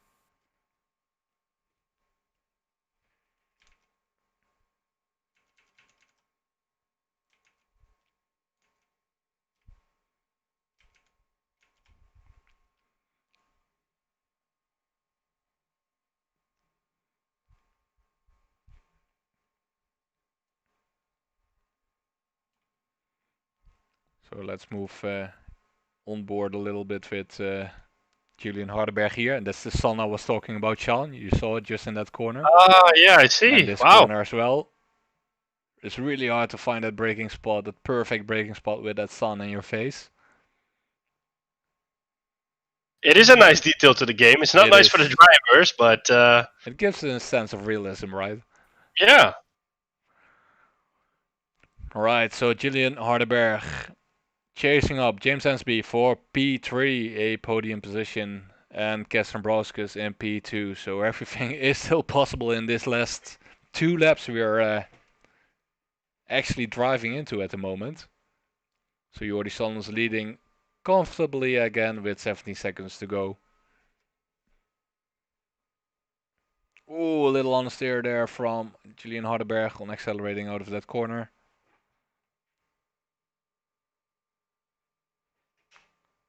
So let's move on board a little bit with Julian Hardenberg here, and that's the son I was talking about, Sean. You saw it just in that corner. Ah, yeah, I see. And this corner as well. It's really hard to find that braking spot, that perfect braking spot with that sun in your face. It is a nice detail to the game. It's not nice for the drivers, but it gives it a sense of realism, right? Yeah. Alright, so Julian Hardenberg chasing up James Ensby for P3, a podium position, and Kesenbroskus in P2. So everything is still possible in this last 2 laps we are actually driving into at the moment. So Jordi Son is leading comfortably again with 17 seconds to go. Ooh, a little understeer there from Julian Hardenberg on accelerating out of that corner.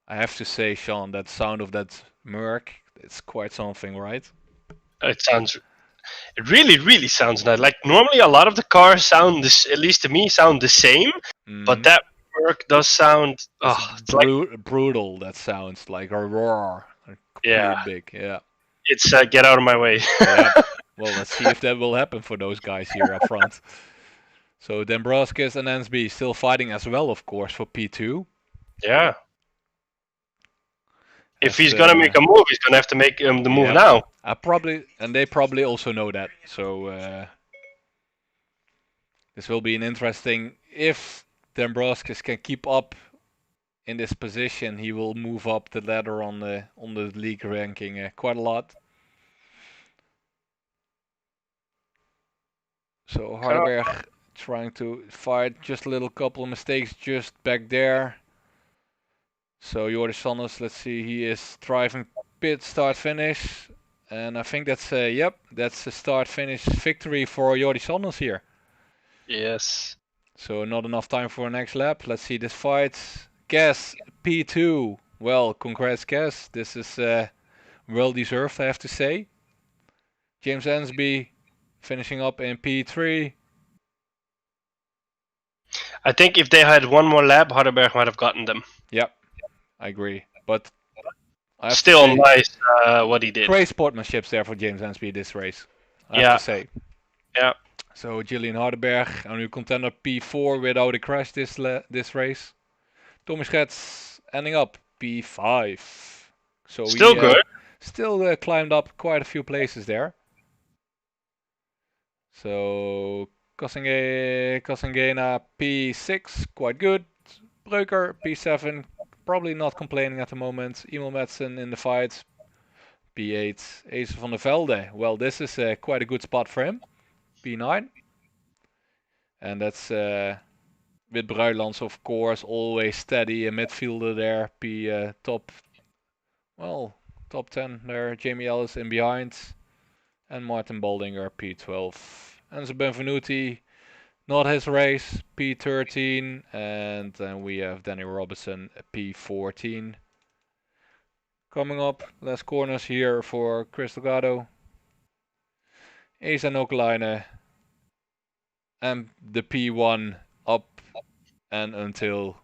I have to say, Sean, that sound of that Merc, it's quite something, right? It really sounds nice. Like normally, a lot of the cars sound this, at least to me, sound the same. But Mm. that work does sound. It's Oh, it's like brutal. That sounds like a roar, yeah. complete big. Yeah. It's get out of my way. Yep. Well, let's see if that will happen for those guys here up front. So Dembrovskis and Ansby still fighting as well, of course, for P2. Yeah. If As he's gonna make a move, he's gonna have to make the move yep, now. and they probably also know that. So this will be an interesting. If Dembrovskis can keep up in this position, he will move up the ladder on the league ranking quite a lot. So Hardenberg trying to fight, just a little couple of mistakes just back there. So Joris Sanders, let's see, he is driving pit start finish, and I think that's that's a start finish victory for Joris Sanders here. Yes. So not enough time for a next lap. Let's see this fight. Cass P2. Well, congrats Cass. This is well deserved, I have to say. James Ansby finishing up in P3. I think if they had one more lap, Hardenberg might have gotten them. Yep, I agree. But I have Still to say, nice what he did. great sportsmanship there for James Ansby this race. I Yeah. have to say. Yeah. So Julian Hardenberg, our new contender P4 without a crash this race. Tommy Schets ending up P5. So Still we good. still climbed up quite a few places there. So Kosingena P6, quite good. Breuker P7, probably not complaining at the moment. Emil Madsen in the fight, P8. Ace van der Velde, well this is quite a good spot for him, P9. And that's with Bruilands of course, always steady, a midfielder there, top 10 there. Jamie Ellis in behind. And Martin Baldinger P12. Enzo Benvenuti, not his race, P13. And then we have Danny Robinson P14. Coming up, last corners here for Chris Delgado. Asa Nokelainen. And the P1 up and until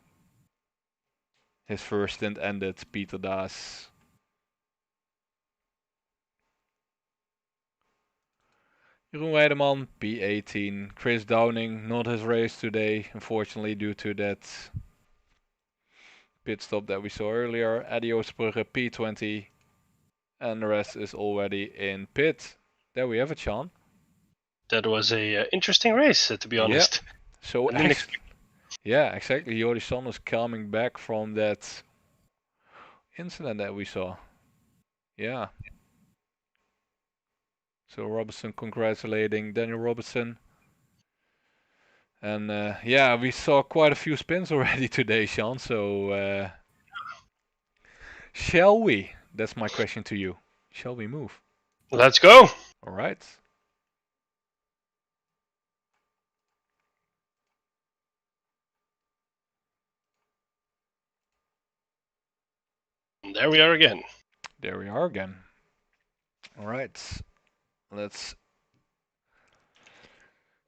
his first stint ended, Peter Daas. Jeroen Weideman, P18. Chris Downing, not his race today, unfortunately, due to that pit stop that we saw earlier. Eddie Oostbrugge, P20. And the rest is already in pit. There we have it, Sean. That was a interesting race, to be honest. Yeah. So, yeah, exactly. Joris Sanders coming back from that incident that we saw. Yeah. So Robertson congratulating Daniel Robertson. And yeah, we saw quite a few spins already today, Sean. So shall we? That's my question to you. Shall we move? Let's go. All right. There we are again. There we are again. All right. Let's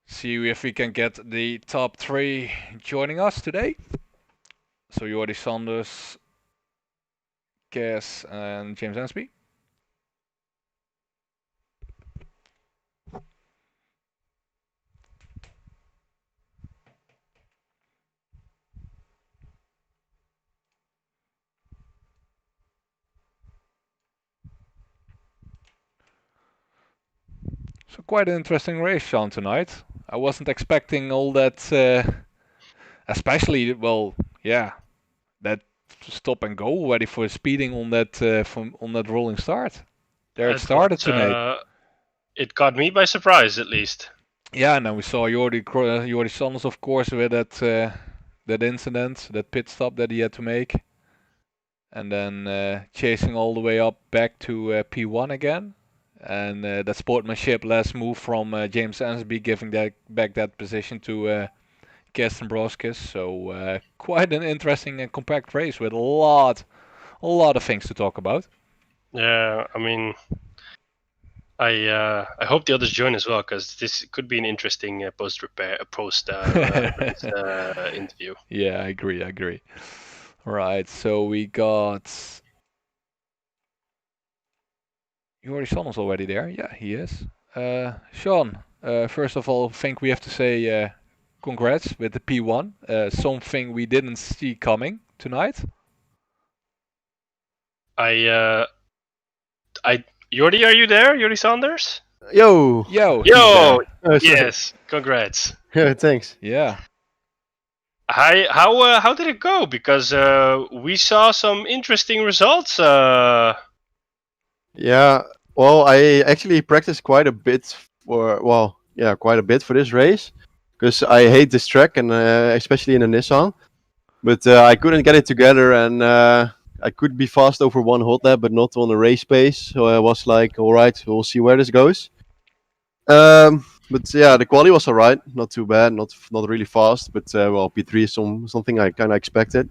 see if we can get the top 3 joining us today. So Jordi Sanders, Cass, and James Ansby. So quite an interesting race, Sean, tonight. I wasn't expecting all that, especially, well, yeah, that stop and go ready for speeding on that on that rolling start. There it started tonight. It caught me by surprise, at least. Yeah, and then we saw Jordi Sanders, of course, with that incident, that pit stop that he had to make, and then chasing all the way up back to P1 again. And that sportsmanship last move from James Ansby, giving back that position to Kirsten Broskis. So quite an interesting and compact race with a lot a lot of things to talk about. Yeah, I mean, I hope the others join as well because this could be an interesting post race interview. Yeah, I agree. I agree. Right. So we got Sonos already there. Yeah, he is. Sean, first of all, think we have to say congrats with the P1. Something we didn't see coming tonight. I Jordi, are you there? Jordi Sanders? Yo. Yo, he's Yo, there. Sorry. yes, congrats. Thanks. Yeah. Hi, how did it go? Because we saw some interesting results. Yeah. Well, I actually practiced quite a bit quite a bit for this race because I hate this track and especially in a Nissan. But I couldn't get it together, and I could be fast over one hot lap, but not on a race pace. So I was like, all right, we'll see where this goes. But yeah, the quality was alright, not too bad, not really fast, but well, P3 is something I kind of expected.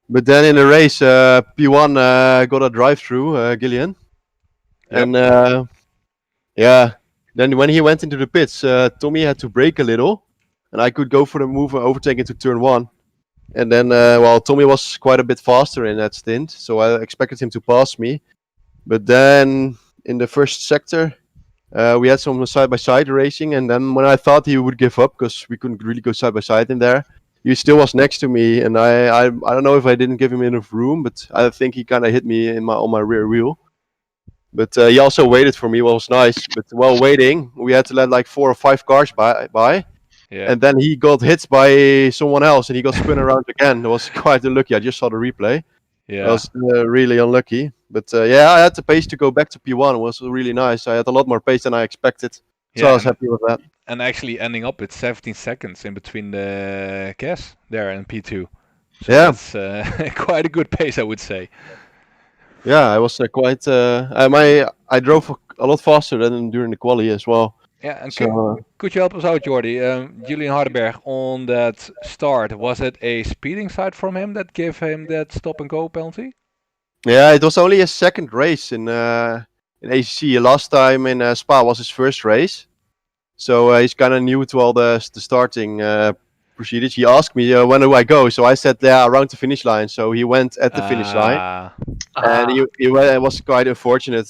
But then in the race, P1 got a drive-through, Gillian, Yep. and yeah, then when he went into the pits, Tommy had to brake a little, and I could go for the move overtake into turn one. And then, well, Tommy was quite a bit faster in that stint, so I expected him to pass me. But then in the first sector, we had some side by side racing, and then when I thought he would give up because we couldn't really go side by side in there, he still was next to me, and I don't know if I didn't give him enough room, but I think he kind of hit me on my rear wheel. But he also waited for me, what was nice. But while waiting, we had to let like 4 or 5 cars by. Yeah. And then he got hit by someone else, and he got spun around again. It was quite unlucky. I just saw the replay. I Yeah. was really unlucky. But yeah, I had the pace to go back to P1. It was really nice. I had a lot more pace than I expected. So I Yeah, was happy with that. and actually ending up with 17 seconds in between the gas there in P2. So Yeah, that's quite a good pace, I would say. yeah, I was quite. I drove a lot faster than during the quali as well. Yeah, and So could you help us out, Jordi? Julian Hardenberg on that start, was it a speeding side from him that gave him that stop and go penalty? yeah, it was only his second race in ACC. Last time in Spa was his first race. So he's kind of new to all the starting procedures. He asked me, when do I go? So I said, yeah, around the finish line. So he went at the finish line. And it was quite unfortunate.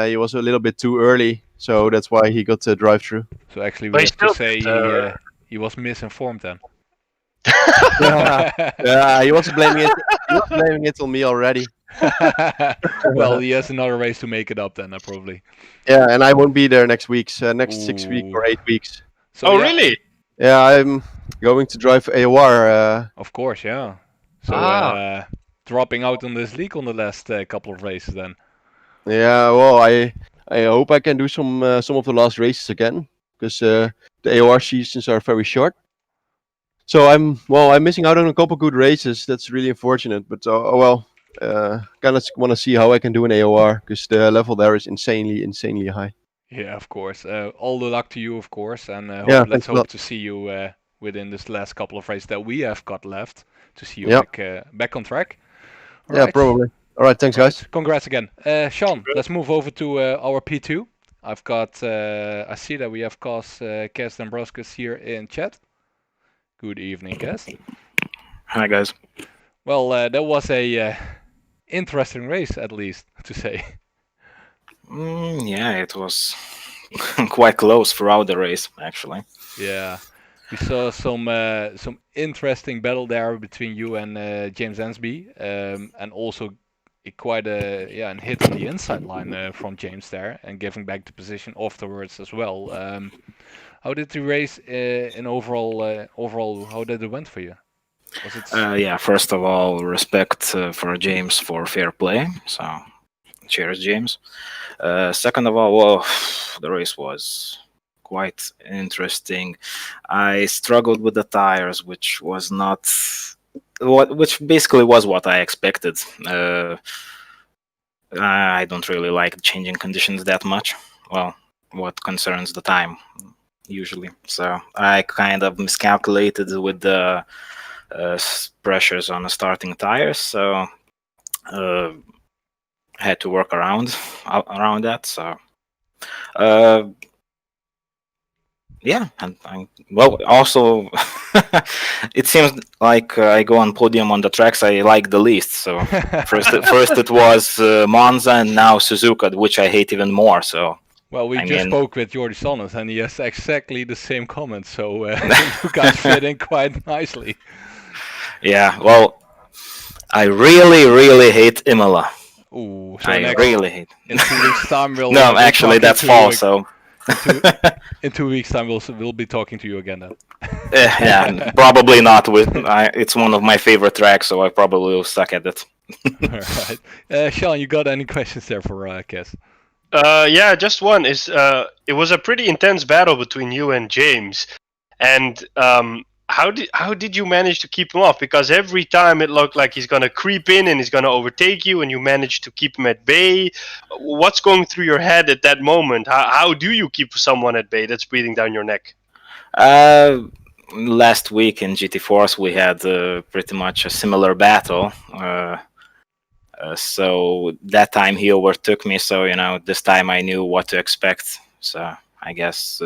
He was a little bit too early. So that's why he got the drive through. So actually, But we he have to still say did, he was misinformed then. Yeah, he was blaming it. He was blaming it on me already. Well, he has another race to make it up then, probably. Yeah, and I won't be there next week's next 6 weeks Ooh. or 8 weeks. So oh, yeah, really? Yeah, I'm going to drive AOR. of course, yeah. So dropping out on this league on the last couple of races then. Yeah, well, I hope I can do some of the last races again because the AOR seasons are very short. So I'm missing out on a couple good races. That's really unfortunate. But oh well, kind of want to see how I can do an AOR because the level there is insanely high. Yeah, of course. All the luck to you, of course, and Yeah, let's thanks a lot. hope to see you within this last couple of races that we have got left to see you Yeah, back on track. All yeah, right. probably. All right, thanks, guys. Right. Congrats again. Sean, let's move over to our P2. I've got, I see that we have Cas Dombrovskis here in chat. Good evening, Cas. Hi guys. Well, that was a interesting race, at least, to say. Yeah, it was quite close throughout the race, actually. Yeah. We saw some interesting battle there between you and James Ansby, and also quite a hit on the inside line from James there, and giving back the position afterwards as well. How did the race in overall? How did it went for you? Was it? Yeah, first of all, respect for James for fair play. So, cheers, James. Second of all, well, the race was quite interesting. I struggled with the tires, which was not which basically was what I expected. I don't really like changing conditions that much. Well, what concerns the time, usually. So I kind of miscalculated with the pressures on the starting tires. So had to work around that. So uh, yeah, and well, also it seems like I go on podium on the tracks I like the least. So first it was Monza, and now Suzuka, which I hate even more. So Well, we I just mean, spoke with Jordi Sonners, and he has exactly the same comments. So you guys fit in quite nicely. yeah, well, I really hate Imola. Ooh, so I next really hate. in 2 weeks' time No, we'll actually, talking that's to you false. So in 2 weeks' time we'll be talking to you again then. yeah, probably not. It's one of my favorite tracks, so I probably will suck at it. All right, Sean, you got any questions there for Kes? Yeah, just one. It was a pretty intense battle between you and James, and how did you manage to keep him off? Because every time it looked like he's gonna creep in and he's gonna overtake you, and you managed to keep him at bay. What's going through your head at that moment? How do you keep someone at bay that's breathing down your neck? Last week in GT4s we had pretty much a similar battle. So that time he overtook me. So this time I knew what to expect. So I guess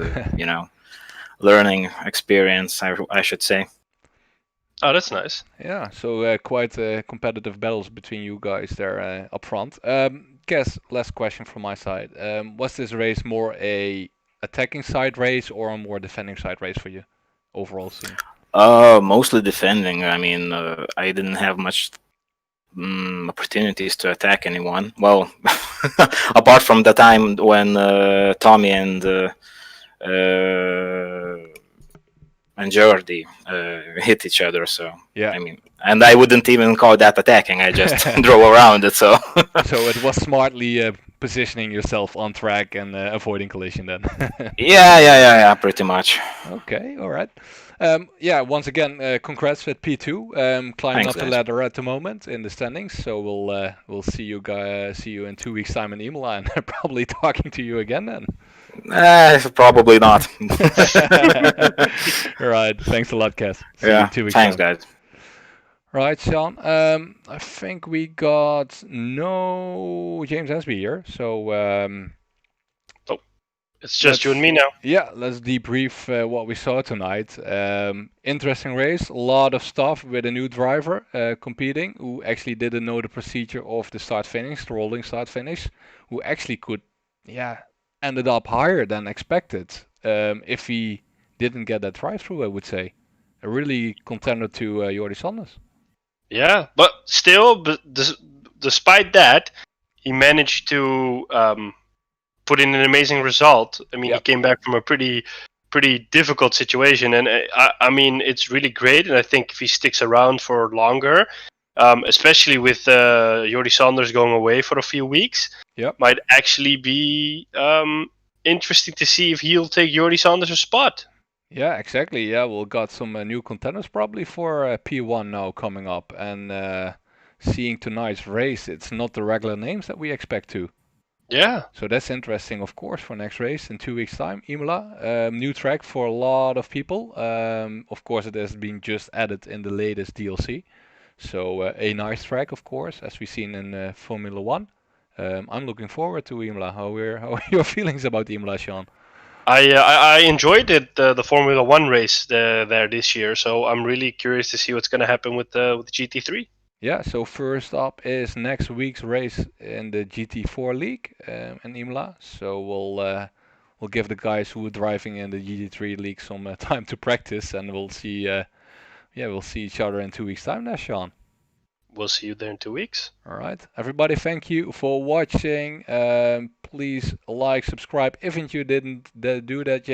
learning experience, I should say. Oh, that's nice. Yeah, so quite competitive battles between you guys there up front. Kes, last question from my side. Was this race more a attacking side race or a more defending side race for you overall scene? Mostly defending. I mean, I didn't have much opportunities to attack anyone. Well, apart from the time when Tommy and Jordi hit each other. So Yeah. I mean, and I wouldn't even call that attacking. I just drove around it. So So it was smartly positioning yourself on track and avoiding collision then. yeah, pretty much. Okay, all right. Yeah, once again, congrats with P2, climbing Thanks, up the guys. ladder at the moment in the standings. So we'll see you in 2 weeks' time in Imola, and probably talking to you again then. Probably not. All right, thanks a lot, Kes. See you Yeah, in 2 weeks' thanks, time. guys. Right, Sean. I think we got no James Ansby here, so It's just you and me now. yeah, let's debrief what we saw tonight. Interesting race, a lot of stuff with a new driver competing who actually didn't know the procedure of the start finish, the rolling start finish, who actually could, yeah, ended up higher than expected if he didn't get that drive through, I would say. A really contender to Jordi Sanders. Yeah, but still, despite that, he managed to put in an amazing result. I mean, Yep. he came back from a pretty difficult situation, and I mean, it's really great. And I think if he sticks around for longer, especially with Jordi Sanders going away for a few weeks, Yep. might actually be interesting to see if he'll take Jordi Sanders' spot. Yeah, exactly. Yeah, we'll got some new contenders probably for P1 now coming up, and seeing tonight's race, it's not the regular names that we expect to. Yeah. So that's interesting, of course, for next race in 2 weeks' time. Imola, new track for a lot of people. Of course, it has been just added in the latest DLC. So a nice track, of course, as we've seen in Formula One. I'm looking forward to Imola. How are your feelings about Imola, Sean? I enjoyed it the Formula One race there this year, so I'm really curious to see what's going to happen with the GT3. Yeah, so first up is next week's race in the GT4 League in Imola. So we'll give the guys who are driving in the GT3 League some time to practice, and we'll see each other in 2 weeks' time there, Sean. We'll see you there in 2 weeks. All right, everybody, thank you for watching. Please like, subscribe if you didn't do that yet.